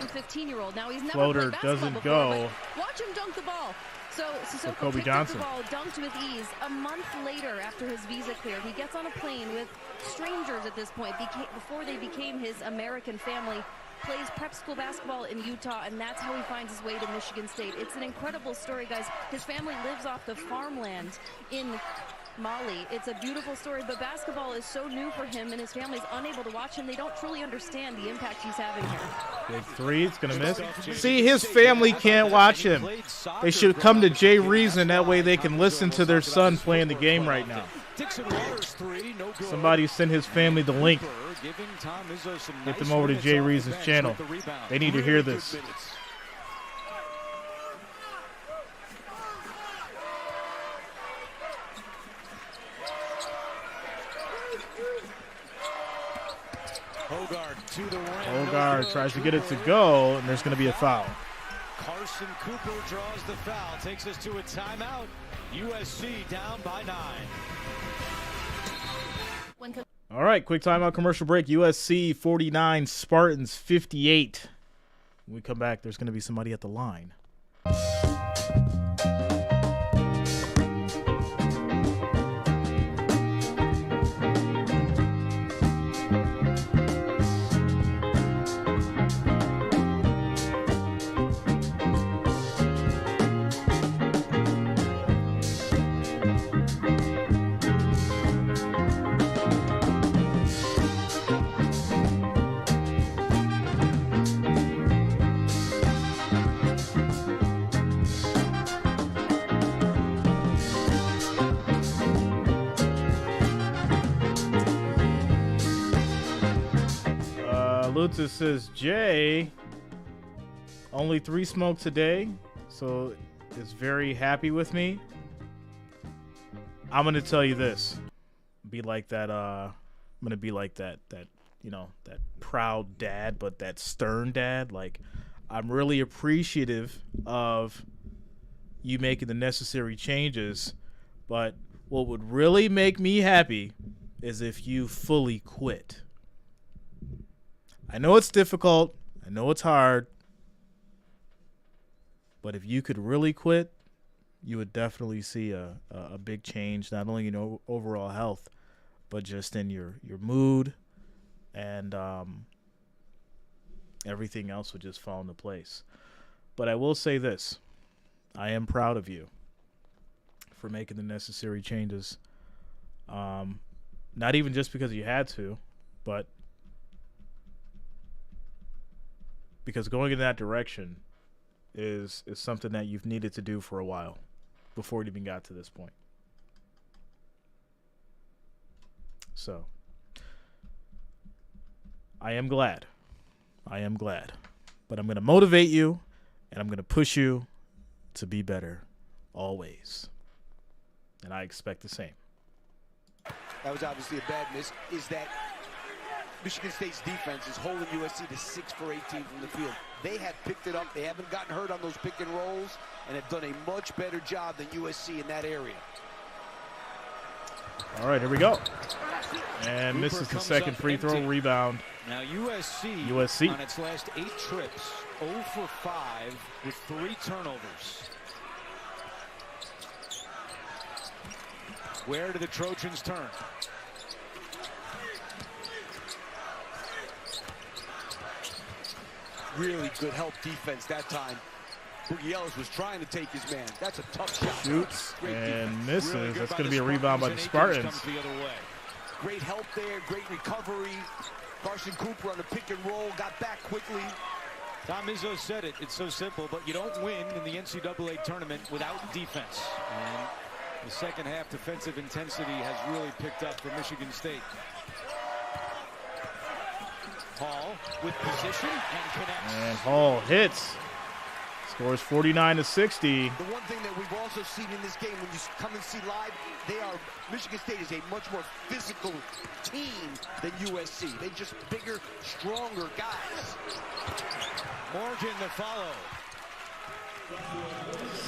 S4: 15-year-old. Now, he's never played basketball before, but watch him dunk the ball. So Sissoko picked up the ball, dunked with ease. A month later, after his visa cleared, he gets on a plane with strangers at this point, before they became his American family, plays prep school basketball in Utah, and that's how he finds his way to Michigan State. It's an incredible story, guys. His family lives off the farmland in Mali. It's a beautiful story, but basketball is so new for him, and his family's unable to watch him. They don't truly understand the impact he's having here.
S1: Big 3, it's going to miss. See, his family can't watch him. They should come to Jay Reason. That way they can listen to their son playing the game right now. Somebody send his family the link. Get them over to Jay Reason's channel. They need to hear this. Hogard tries to get it to go, and there's going to be a foul.
S2: Carson Cooper draws the foul, takes us to a timeout. USC down by 9.
S1: All right, quick timeout, commercial break. USC 49, Spartans 58. When we come back, there's going to be somebody at the line. Lutus says, Jay, only 3 smokes a day, so is very happy with me. I'm going to tell you this. Be like that, I'm going to be like that, that proud dad, but that stern dad. Like, I'm really appreciative of you making the necessary changes, but what would really make me happy is if you fully quit. I know it's difficult. I know it's hard. But if you could really quit, you would definitely see a big change, not only in your overall health, but just in your mood, and everything else would just fall into place. But I will say this. I am proud of you for making the necessary changes. Not even just because you had to, but because going in that direction is something that you've needed to do for a while before it even got to this point. So I am glad. But I'm going to motivate you, and I'm going to push you to be better always. And I expect the same.
S3: That was obviously a bad miss. Is that Michigan State's defense is holding USC to 6 for 18 from the field. They have picked it up. They haven't gotten hurt on those pick and rolls and have done a much better job than USC in that area.
S1: All right, here we go. And misses the second free throw. Rebound.
S2: Now USC on its last 8 trips, 0 for 5 with 3 turnovers. Where do the Trojans turn?
S3: Really good help defense that time. Boogie Ellis was trying to take his man. That's a tough shot.
S1: Shoots and misses. Really That's going to be a rebound by the Spartans.
S3: The other way. Great help there, great recovery. Carson Cooper on the pick and roll, got back quickly.
S2: Tom Izzo said it. It's so simple, but you don't win in the NCAA tournament without defense. And the second half defensive intensity has really picked up for Michigan State. Hall with position and connects.
S1: And Hall hits. Scores 49-60.
S3: The one thing that we've also seen in this game when you come and see live, Michigan State is a much more physical team than USC. They're just bigger, stronger guys.
S2: Morgan to follow.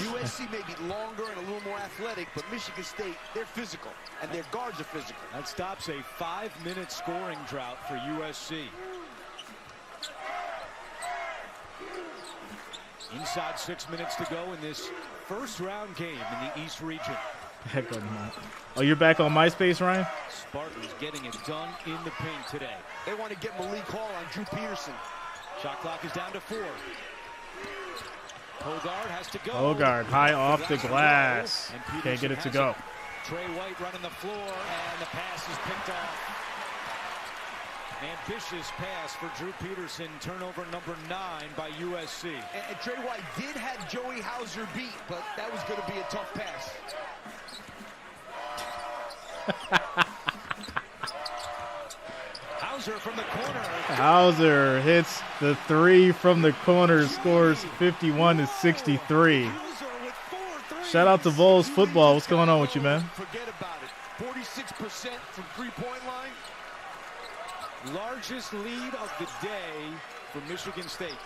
S3: USC may be longer and a little more athletic, but Michigan State, they're physical, and their guards are physical.
S2: That stops a 5-minute scoring drought for USC. Inside 6 minutes to go in this first round game in the East region.
S1: Heck of not. Oh, you're back on MySpace, Ryan?
S2: Spartans getting it done in the paint today.
S3: They want to get Malik Hall on Drew Peterson.
S2: Shot clock is down to 4. Hogard has to go.
S1: Hogard high off the glass. Can't get it to go.
S2: Trey White running the floor, and the pass is picked off. Ambitious pass for Drew Peterson. Turnover number 9 by USC.
S3: And Trey White did have Joey Hauser beat, but that was going to be a tough pass.
S2: Hauser from the corner.
S1: Hauser hits the 3 from the corner, scores 51-63. Shout out to Vols football. What's going on with you, man?
S3: Forget about it. 46% from three-point line.
S2: Largest lead of the day for Michigan State.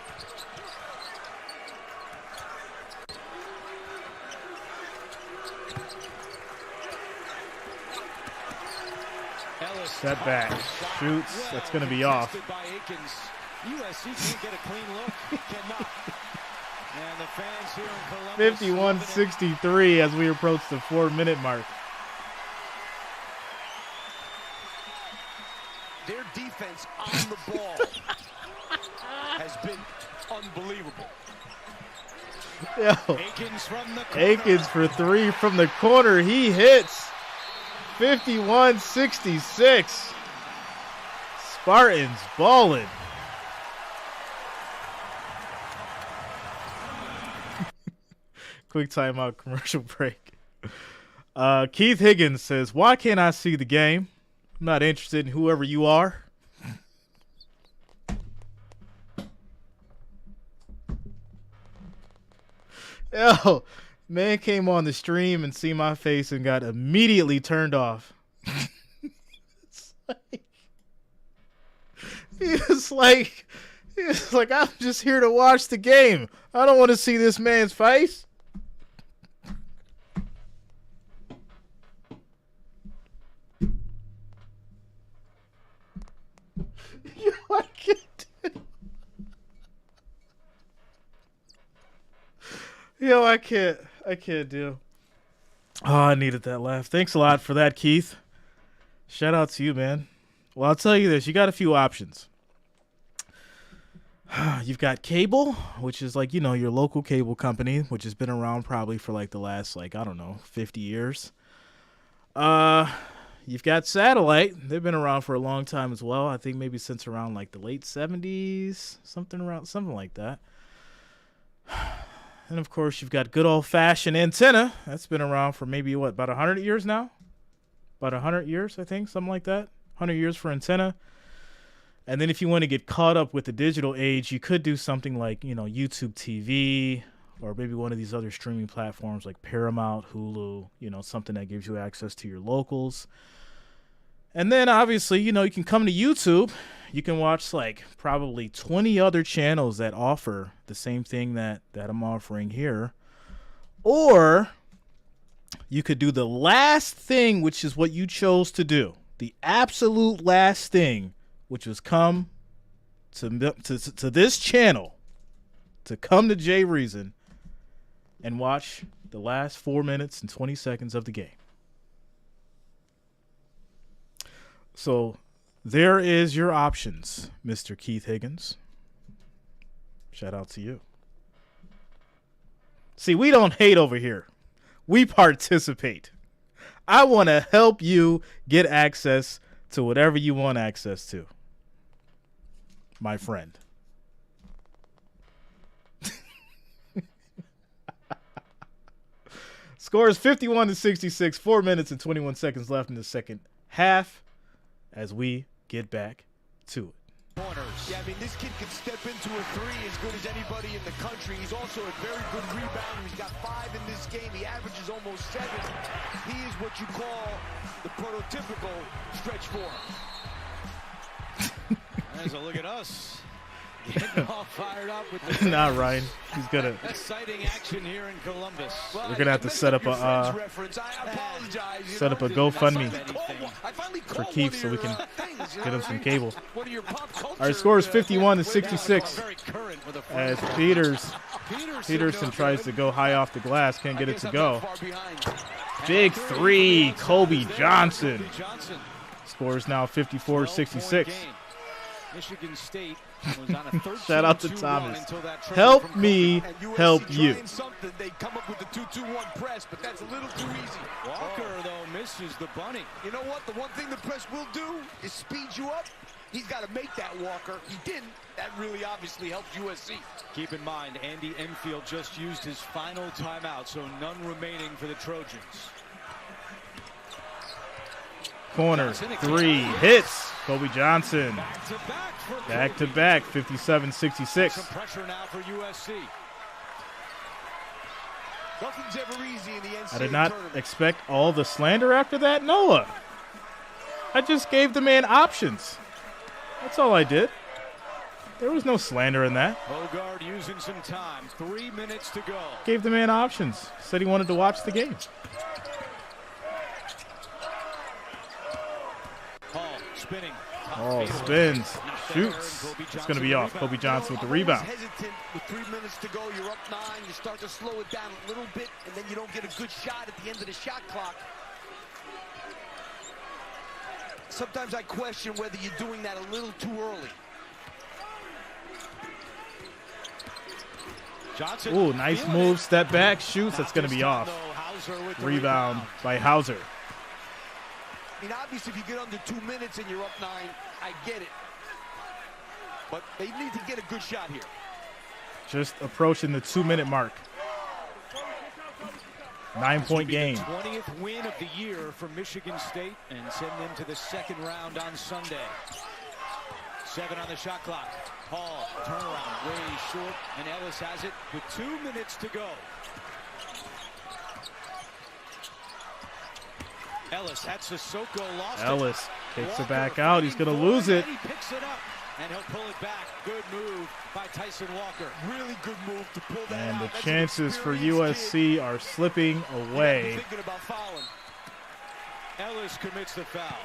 S2: Ellis
S1: Set back, shoots. That's going to be off.
S2: USC can't get a clean look. Cannot. And the fans here in Columbus.
S1: 51-63 as we approach the 4-minute mark.
S3: Their defense on the ball has been unbelievable.
S1: Yo,
S2: Akins from the corner.
S1: Akins for 3 from the corner. He hits. 51-66. Spartans balling. Quick timeout, commercial break. Keith Higgins says, "Why can't I see the game? I'm not interested in whoever you are." Yo, man came on the stream and see my face and got immediately turned off. It's like, I'm just here to watch the game. I don't want to see this man's face. I can't do. Yo, I can't do. Oh, I needed that laugh. Thanks a lot for that, Keith. Shout out to you, man. Well, I'll tell you this. You got a few options. You've got cable, which is like, your local cable company, which has been around probably for like the last, 50 years. you've got satellite. They've been around for a long time as well. I think maybe since around like the late 70s, something like that. And of course, you've got good old-fashioned antenna. That's been around for maybe what, about 100 years now? About 100 years, I think, something like that. 100 years for antenna. And then if you want to get caught up with the digital age, you could do something like, YouTube TV, or maybe one of these other streaming platforms like Paramount, Hulu, something that gives you access to your locals. And then obviously, you can come to YouTube. You can watch like probably 20 other channels that offer the same thing that I'm offering here. Or you could do the last thing, which is what you chose to do. The absolute last thing, which was come to this channel, to come to Jay Reason and watch the last 4 minutes and 20 seconds of the game. So there is your options, Mr. Keith Higgins. Shout out to you. See, we don't hate over here. We participate. I want to help you get access to whatever you want access to, my friend. Score is 51-66, 4 minutes and 21 seconds left in the second half as we get back to it.
S3: Yeah, I mean, this kid can step into a three as good as anybody in the country. He's also a very good rebounder. He's got 5 in this game. He averages almost 7. He is what you call the prototypical stretch four.
S2: There's a look at us. Getting all fired up with the
S1: Nah, Ryan. He's gonna.
S2: Exciting action here in Columbus.
S1: We're gonna have to set up a GoFundMe for Keith so we can get him some cable. Our score is 51-66 as Peterson tries to go high off the glass, can't get it to go. Big three, Kobe Johnson. Score is now 54-66.
S2: Michigan State was on a 13-2
S1: Shout out to
S2: run
S1: Thomas.
S2: until that trade
S1: Help
S2: from
S1: me help you.
S3: They come up with the 2-2-1 press, but that's a little too easy.
S2: Walker, though, misses the bunny.
S3: You know what? The one thing the press will do is speed you up. He's got to make that, Walker. He didn't. That really obviously helped USC.
S2: Keep in mind, Andy Enfield just used his final timeout, so none remaining for the Trojans.
S1: Corner, three, hits. Kobe Johnson. Back to back, 57-66.
S2: Some pressure now for USC.
S3: Nothing's ever easy in the NCAA
S1: I did not
S3: tournament.
S1: expect all the slander after that, Noah. I just gave the man options. That's all I did. There was no slander in that.
S2: Bogard using some time. 3 minutes to go.
S1: Gave the man options. Said he wanted to watch the game.
S2: Hall spinning.
S1: Oh, spins, shoots. It's going to be off. Kobe Johnson with the rebound.
S3: Hesitant with 3 minutes to go. You're up 9. You start to slow it down a little bit, and then you don't get a good shot at the end of the shot clock. Sometimes I question whether you're doing that a little too early.
S2: Johnson.
S1: Ooh, nice move. Step back, shoots. That's going to be off. Rebound by Hauser.
S3: I mean, obviously, if you get under 2 minutes and you're up 9, I get it. But they need to get a good shot here.
S1: Just approaching the 2-minute mark. 9-point game.
S2: 20th win of the year for Michigan State and send them to the second round on Sunday. 7 on the shot clock. Hall, turnaround, way short, and Ellis has it with 2 minutes to go. Ellis had Sissoko lost
S1: Ellis
S2: it.
S1: takes
S2: Walker
S1: it back out. He's going to lose it.
S2: He picks it up, and he'll pull it back. Good move by Tyson Walker.
S3: Really good move to pull that
S1: And
S3: out.
S1: the
S3: That's
S1: chances for
S3: an experienced
S1: USC
S3: kid.
S1: are slipping away.
S3: Thinking about fouling.
S2: Ellis commits the foul.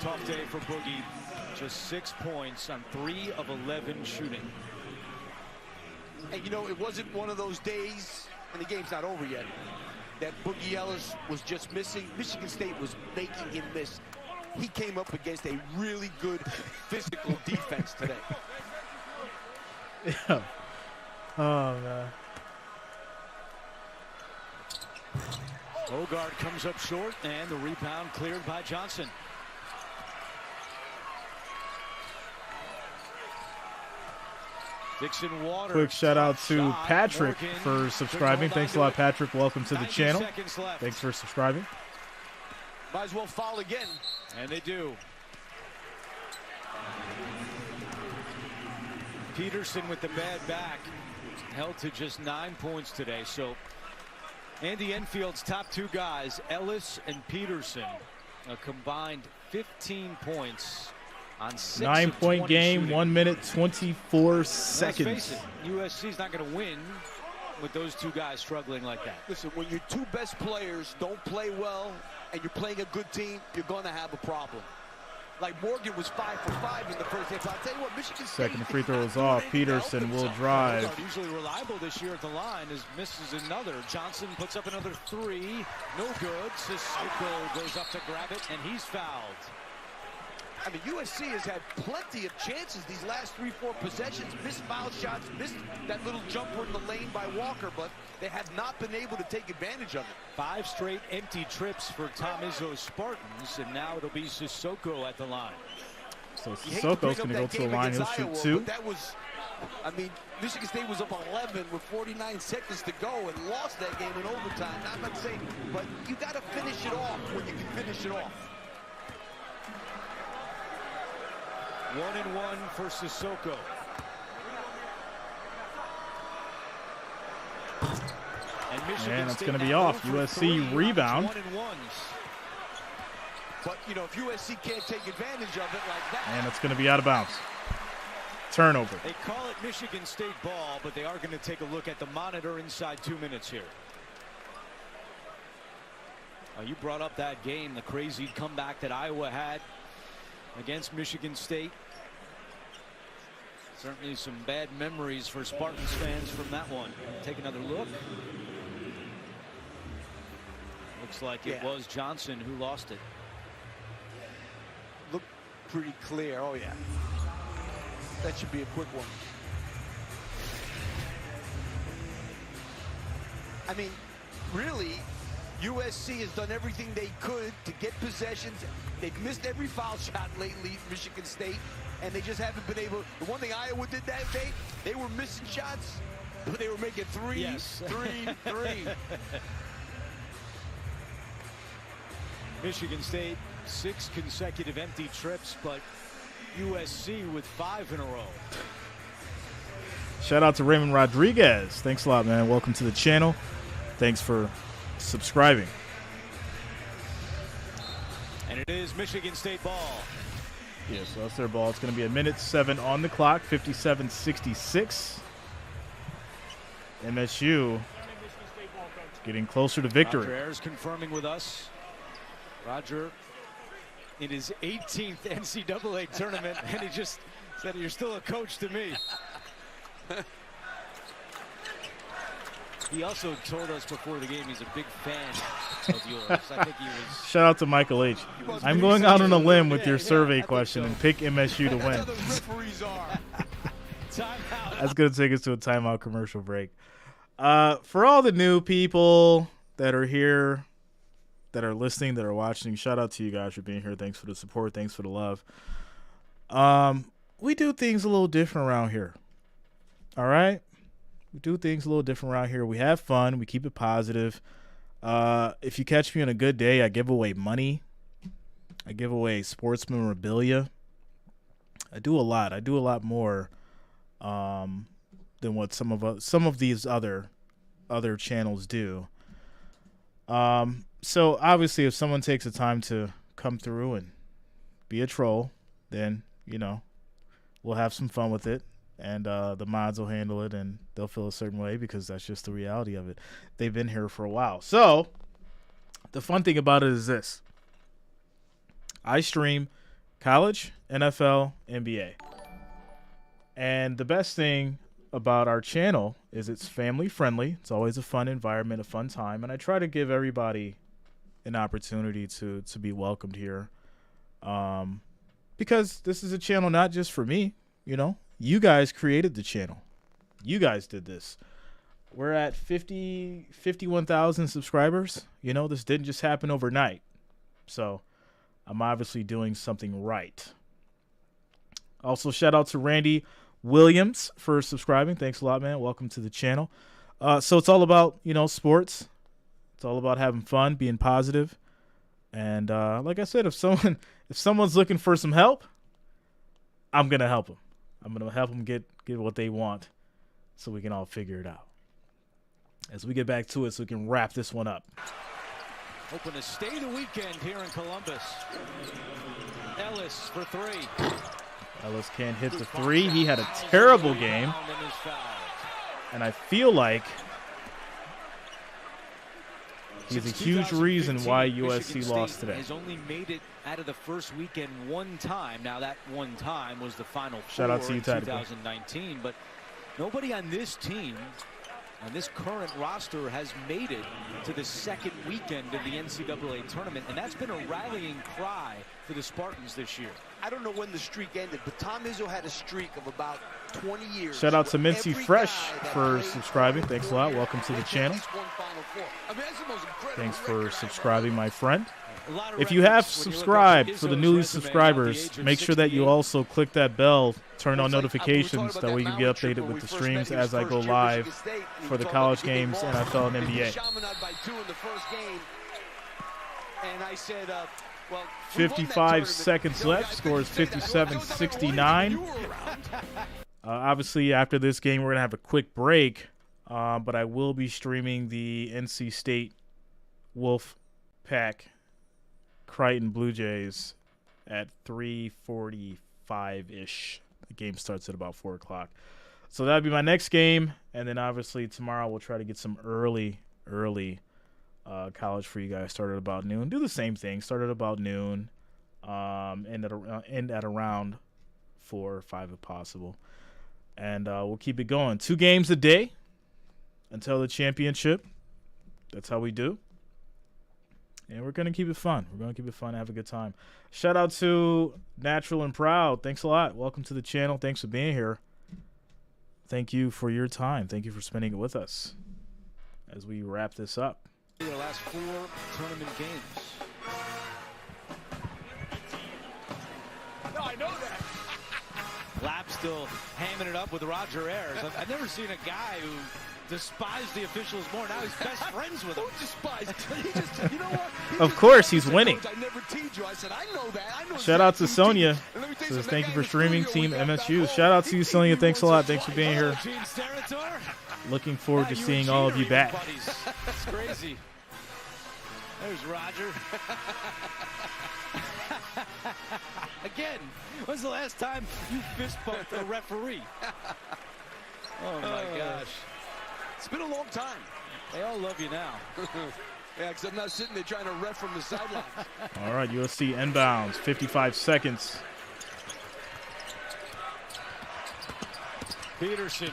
S2: Tough day for Boogie. Just 6 points on 3 of 11 shooting.
S3: And you know, it wasn't one of those days, and the game's not over yet, that Boogie Ellis was just missing. Michigan State was making him miss. He came up against a really good physical defense today.
S1: Yeah. Oh, man.
S2: Bogard comes up short, and the rebound cleared by Johnson. Dixon Waters.
S1: Quick shout out to Patrick for subscribing. Thanks a lot, Patrick. Welcome to the channel. Thanks for subscribing.
S3: Might as well foul again.
S2: And they do. Peterson with the bad back. Held to just 9 points today. So Andy Enfield's top two guys, Ellis and Peterson, a combined 15 points on 6
S1: 9-point game,
S2: shooting.
S1: 1 minute, 24 seconds.
S2: Let's face it, USC's not going to win with those two guys struggling like that.
S3: Listen, when your two best players don't play well and you're playing a good team, you're going to have a problem. Like Morgan was 5 for 5 in the first half. I'll tell you what, Michigan State.
S1: Second free throw is off. Peterson will drive.
S2: Usually reliable this year at the line, as misses another. Johnson puts up another three. No good. Sissoko goes up to grab it, and he's fouled.
S3: I mean, USC has had plenty of chances these last 3-4 possessions. Missed foul shots, missed that little jumper in the lane by Walker, but they have not been able to take advantage of it.
S2: 5 straight empty trips for Tom Izzo's Spartans, and now it'll be Sissoko at the line.
S1: So Sissoko's going to go to the line. He'll shoot 2.
S3: That was, I mean, Michigan State was up 11 with 49 seconds to go and lost that game in overtime. I'm not saying, but you got to finish it off when you can finish it off.
S2: 1-and-1 for Sissoko.
S1: And it's going to be off. USC rebound.
S3: But, you know, if USC can't take advantage of it like that.
S1: And it's going to be out of bounds. Turnover.
S2: They call it Michigan State ball, but they are going to take a look at the monitor inside 2 minutes here. You brought up that game, the crazy comeback that Iowa had against Michigan State. Certainly some bad memories for Spartans fans from that one. Take another look. Looks like it was Johnson who lost it.
S3: Looked pretty clear. Oh, yeah. That should be a quick one. I mean, really, USC has done everything they could to get possessions. They've missed every foul shot lately, Michigan State, and they just haven't been able. The one thing Iowa did that day, they were missing shots, but they were making three.
S2: Michigan State, 6 consecutive empty trips, but USC with 5 in a row.
S1: Shout out to Raymond Rodriguez. Thanks a lot, man. Welcome to the channel. Thanks for subscribing.
S2: And it is Michigan State ball.
S1: Yeah, so that's their ball. It's going to be 1:07 on the clock, 57-66. MSU getting closer to victory.
S2: Roger Ayers confirming with us. Roger in his 18th NCAA tournament, and he just said, "You're still a coach to me." He also told us before the game he's a big fan of yours. I think he was.
S1: Shout out to Michael H. I'm going out on a limb with your survey question and pick MSU to win. That's going to take us to a timeout commercial break. For all the new people that are here, that are listening, that are watching, shout out to you guys for being here. Thanks for the support. Thanks for the love. We do things a little different around here. All right? We do things a little different around here. We have fun. We keep it positive. If you catch me on a good day, I give away money. I give away sports memorabilia. I do a lot. I do a lot more than what some of these other channels do. So obviously, if someone takes the time to come through and be a troll, then we'll have some fun with it. And the mods will handle it, and they'll feel a certain way because that's just the reality of it. They've been here for a while. So the fun thing about it is this. I stream college, NFL, NBA. And the best thing about our channel is it's family friendly. It's always a fun environment, a fun time. And I try to give everybody an opportunity to be welcomed here. Because this is a channel not just for me, You guys created the channel. You guys did this. we're at 51,000 subscribers. You know, this didn't just happen overnight. So I'm obviously doing something right. Also, shout out to Randy Williams for subscribing. Thanks a lot, man. Welcome to the channel. So it's all about, you know, sports. It's all about having fun, being positive. And like I said, if someone's looking for some help, I'm going to help them. I'm going to help them get what they want so we can all figure it out. As we get back to it so we can wrap this one up.
S2: Hoping to stay the weekend here in Columbus. Ellis for three.
S1: Ellis can't hit the three. He had a terrible game. And I feel like he's a huge reason why USC lost today.
S2: Has only made it out of the first weekend one time. Now that one time was the Final Four.
S1: Shout out to you,
S2: in 2019. But nobody on this team and this current roster has made it to the second weekend of the NCAA tournament, and that's been a rallying cry for the Spartans this year.
S3: I don't know when the streak ended, but Tom Izzo had a streak of about 20 years.
S1: Shout out to Mincy Fresh for subscribing. Thanks a lot. Welcome to the channel. Thanks for subscribing, my friend. If you have subscribed, for the newly subscribers, make sure that you also click that bell, turn on notifications, that way you can get updated with the streams as I go live for the college games, NFL, and NBA. 55 seconds left. Score is 57-69. Obviously, after this game, we're going to have a quick break, but I will be streaming the NC State Wolfpack Crichton Blue Jays at 3:45-ish. The game starts at about 4 o'clock. So that'll be my next game. And then obviously tomorrow we'll try to get some early college for you guys. Start at about noon. Do the same thing. Start at about noon. End at around 4 or 5 if possible. And we'll keep it going. 2 games a day until the championship. That's how we do. And we're going to keep it fun. We're going to keep it fun and have a good time. Shout out to Natural and Proud. Thanks a lot. Welcome to the channel. Thanks for being here. Thank you for your time. Thank you for spending it with us as we wrap this up.
S2: The last 4 tournament games.
S5: No, I know that.
S2: Lapp still hamming it up with Roger Ayers. I've never seen a guy who despised the officials more. Now he's best friends with them.
S3: Don't despise. He just, you know what?
S1: Of course, he's winning.
S3: I never teed you. I said, I know that. I know.
S1: Shout out to Sonia. Says thank you for streaming, Team MSU. Shout out to you, Sonia. Thanks a lot. Thanks for being here. Looking forward to seeing all of you back.
S2: That's crazy. There's Roger. Again, when's the last time you fist bumped a referee? Oh my gosh.
S3: It's been a long time.
S2: They all love you now.
S3: Yeah, because I'm not sitting there trying to ref from the sideline.
S1: All right, USC inbounds, 55 seconds.
S2: Peterson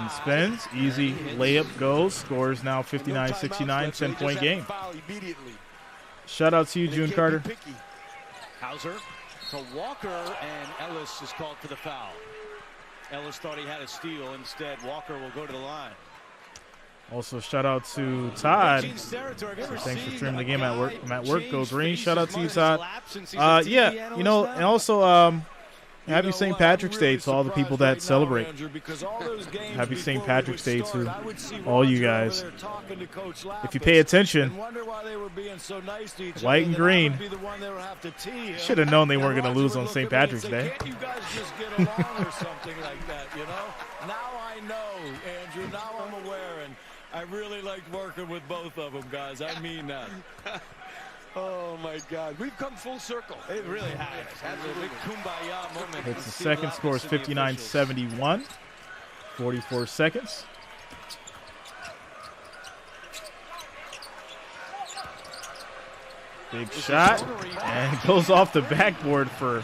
S1: spins. Easy layup goes. Scores now 59-69, 10-point game. Shout out to you, June Carter.
S2: Hauser to Walker, and Ellis is called for the foul. Ellis thought he had a steal. Instead, Walker will go to the line.
S1: Also, shout out to Todd. Thanks for streaming the game at work. I'm at work. Go Green. Shout out to you, Todd. Yeah, you know, and also happy St. Patrick's Day to all the people that celebrate. Happy St. Patrick's Day to all you guys. If you pay attention, white and green. Should have known they weren't going to lose on St. Patrick's Day.
S8: Can't you guys just get along or something like that, you know? Now I know, Andrew. Now I'm aware, and I really like working with both of them, guys. I mean that.
S3: Oh, my God. We've come full circle.
S2: It really has. That's a big kumbaya moment.
S1: It's the second. Score is 59-71. 44 seconds. Big shot. And goes off the backboard for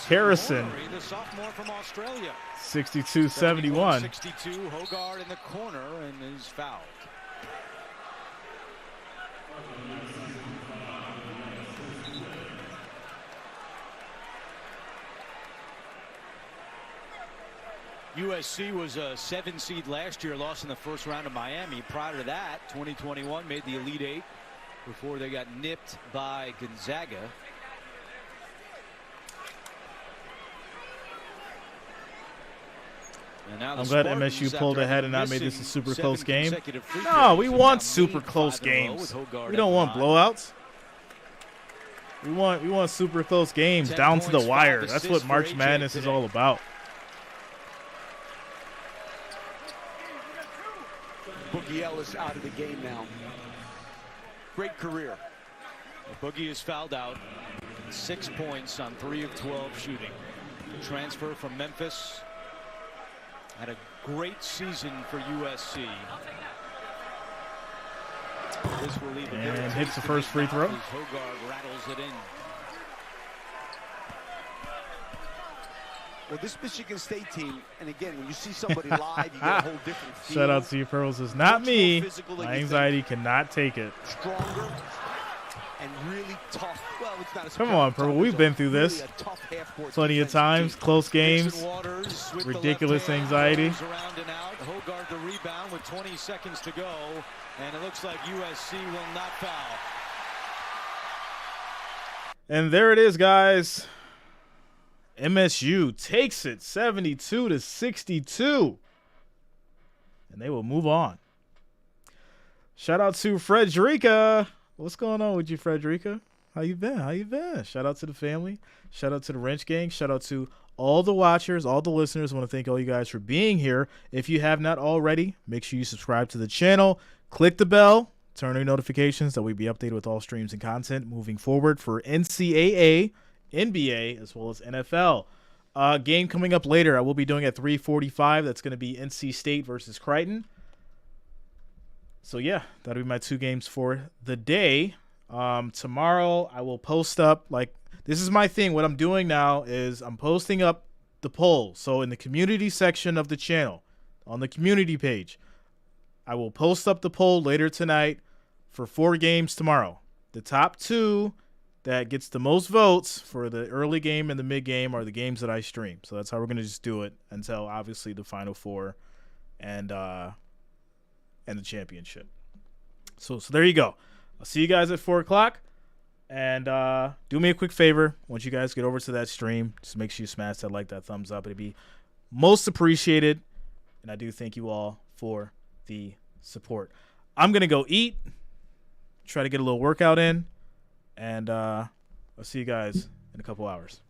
S1: Harrison.
S2: The sophomore from Australia.
S1: 62-71.
S2: 62, Hogard in the corner and is fouled. USC was a 7 seed last year, lost in the first round of Miami. Prior to that, 2021 made the Elite Eight before they got nipped by Gonzaga.
S1: I'm glad MSU pulled ahead and not made this a super close game. No, we want super close games. We don't want blowouts. We want super close games down to the wire. That's what March Madness is all about.
S3: Boogie Ellis out of the game now. Great career.
S2: Boogie is fouled out. 6 points on 3 of 12 shooting. Transfer from Memphis. Had a great season for USC. This will leave
S1: and hits the first free throw.
S2: Hogard rattles it in.
S3: Well, this Michigan State team, and again, when you see somebody live, you get a whole different feel.
S1: Shout out to you, Pearls. It's not me. My anxiety cannot take it.
S3: Stronger and really tough. Well, it's not
S1: Come on, Pearl. We've been through this plenty of times. Close games, ridiculous anxiety.
S2: Hogard the rebound with 20 seconds to go, and it looks like USC will not foul.
S1: And there it is, guys. MSU takes it 72-62, and they will move on. Shout out to Frederica. What's going on with you, Frederica? How you been? How you been? Shout out to the family. Shout out to the Wrench Gang. Shout out to all the watchers, all the listeners. I want to thank all you guys for being here. If you have not already, make sure you subscribe to the channel. Click the bell. Turn on notifications that we be updated with all streams and content moving forward for NCAA, NBA, as well as NFL. Game coming up later. I will be doing at 3:45. That's going to be NC State versus Creighton. So, yeah, that'll be my 2 games for the day. Tomorrow, I will post up, this is my thing. What I'm doing now is I'm posting up the poll. So, in the community section of the channel, on the community page, I will post up the poll later tonight for 4 games tomorrow. The top 2 that gets the most votes for the early game and the mid game are the games that I stream. So that's how we're going to just do it until obviously the Final Four and the championship. So there you go. I'll see you guys at 4 o'clock. And do me a quick favor. Once you guys get over to that stream, just make sure you smash that thumbs up. It'd be most appreciated. And I do thank you all for the support. I'm going to go eat, try to get a little workout in. And I'll see you guys in a couple hours.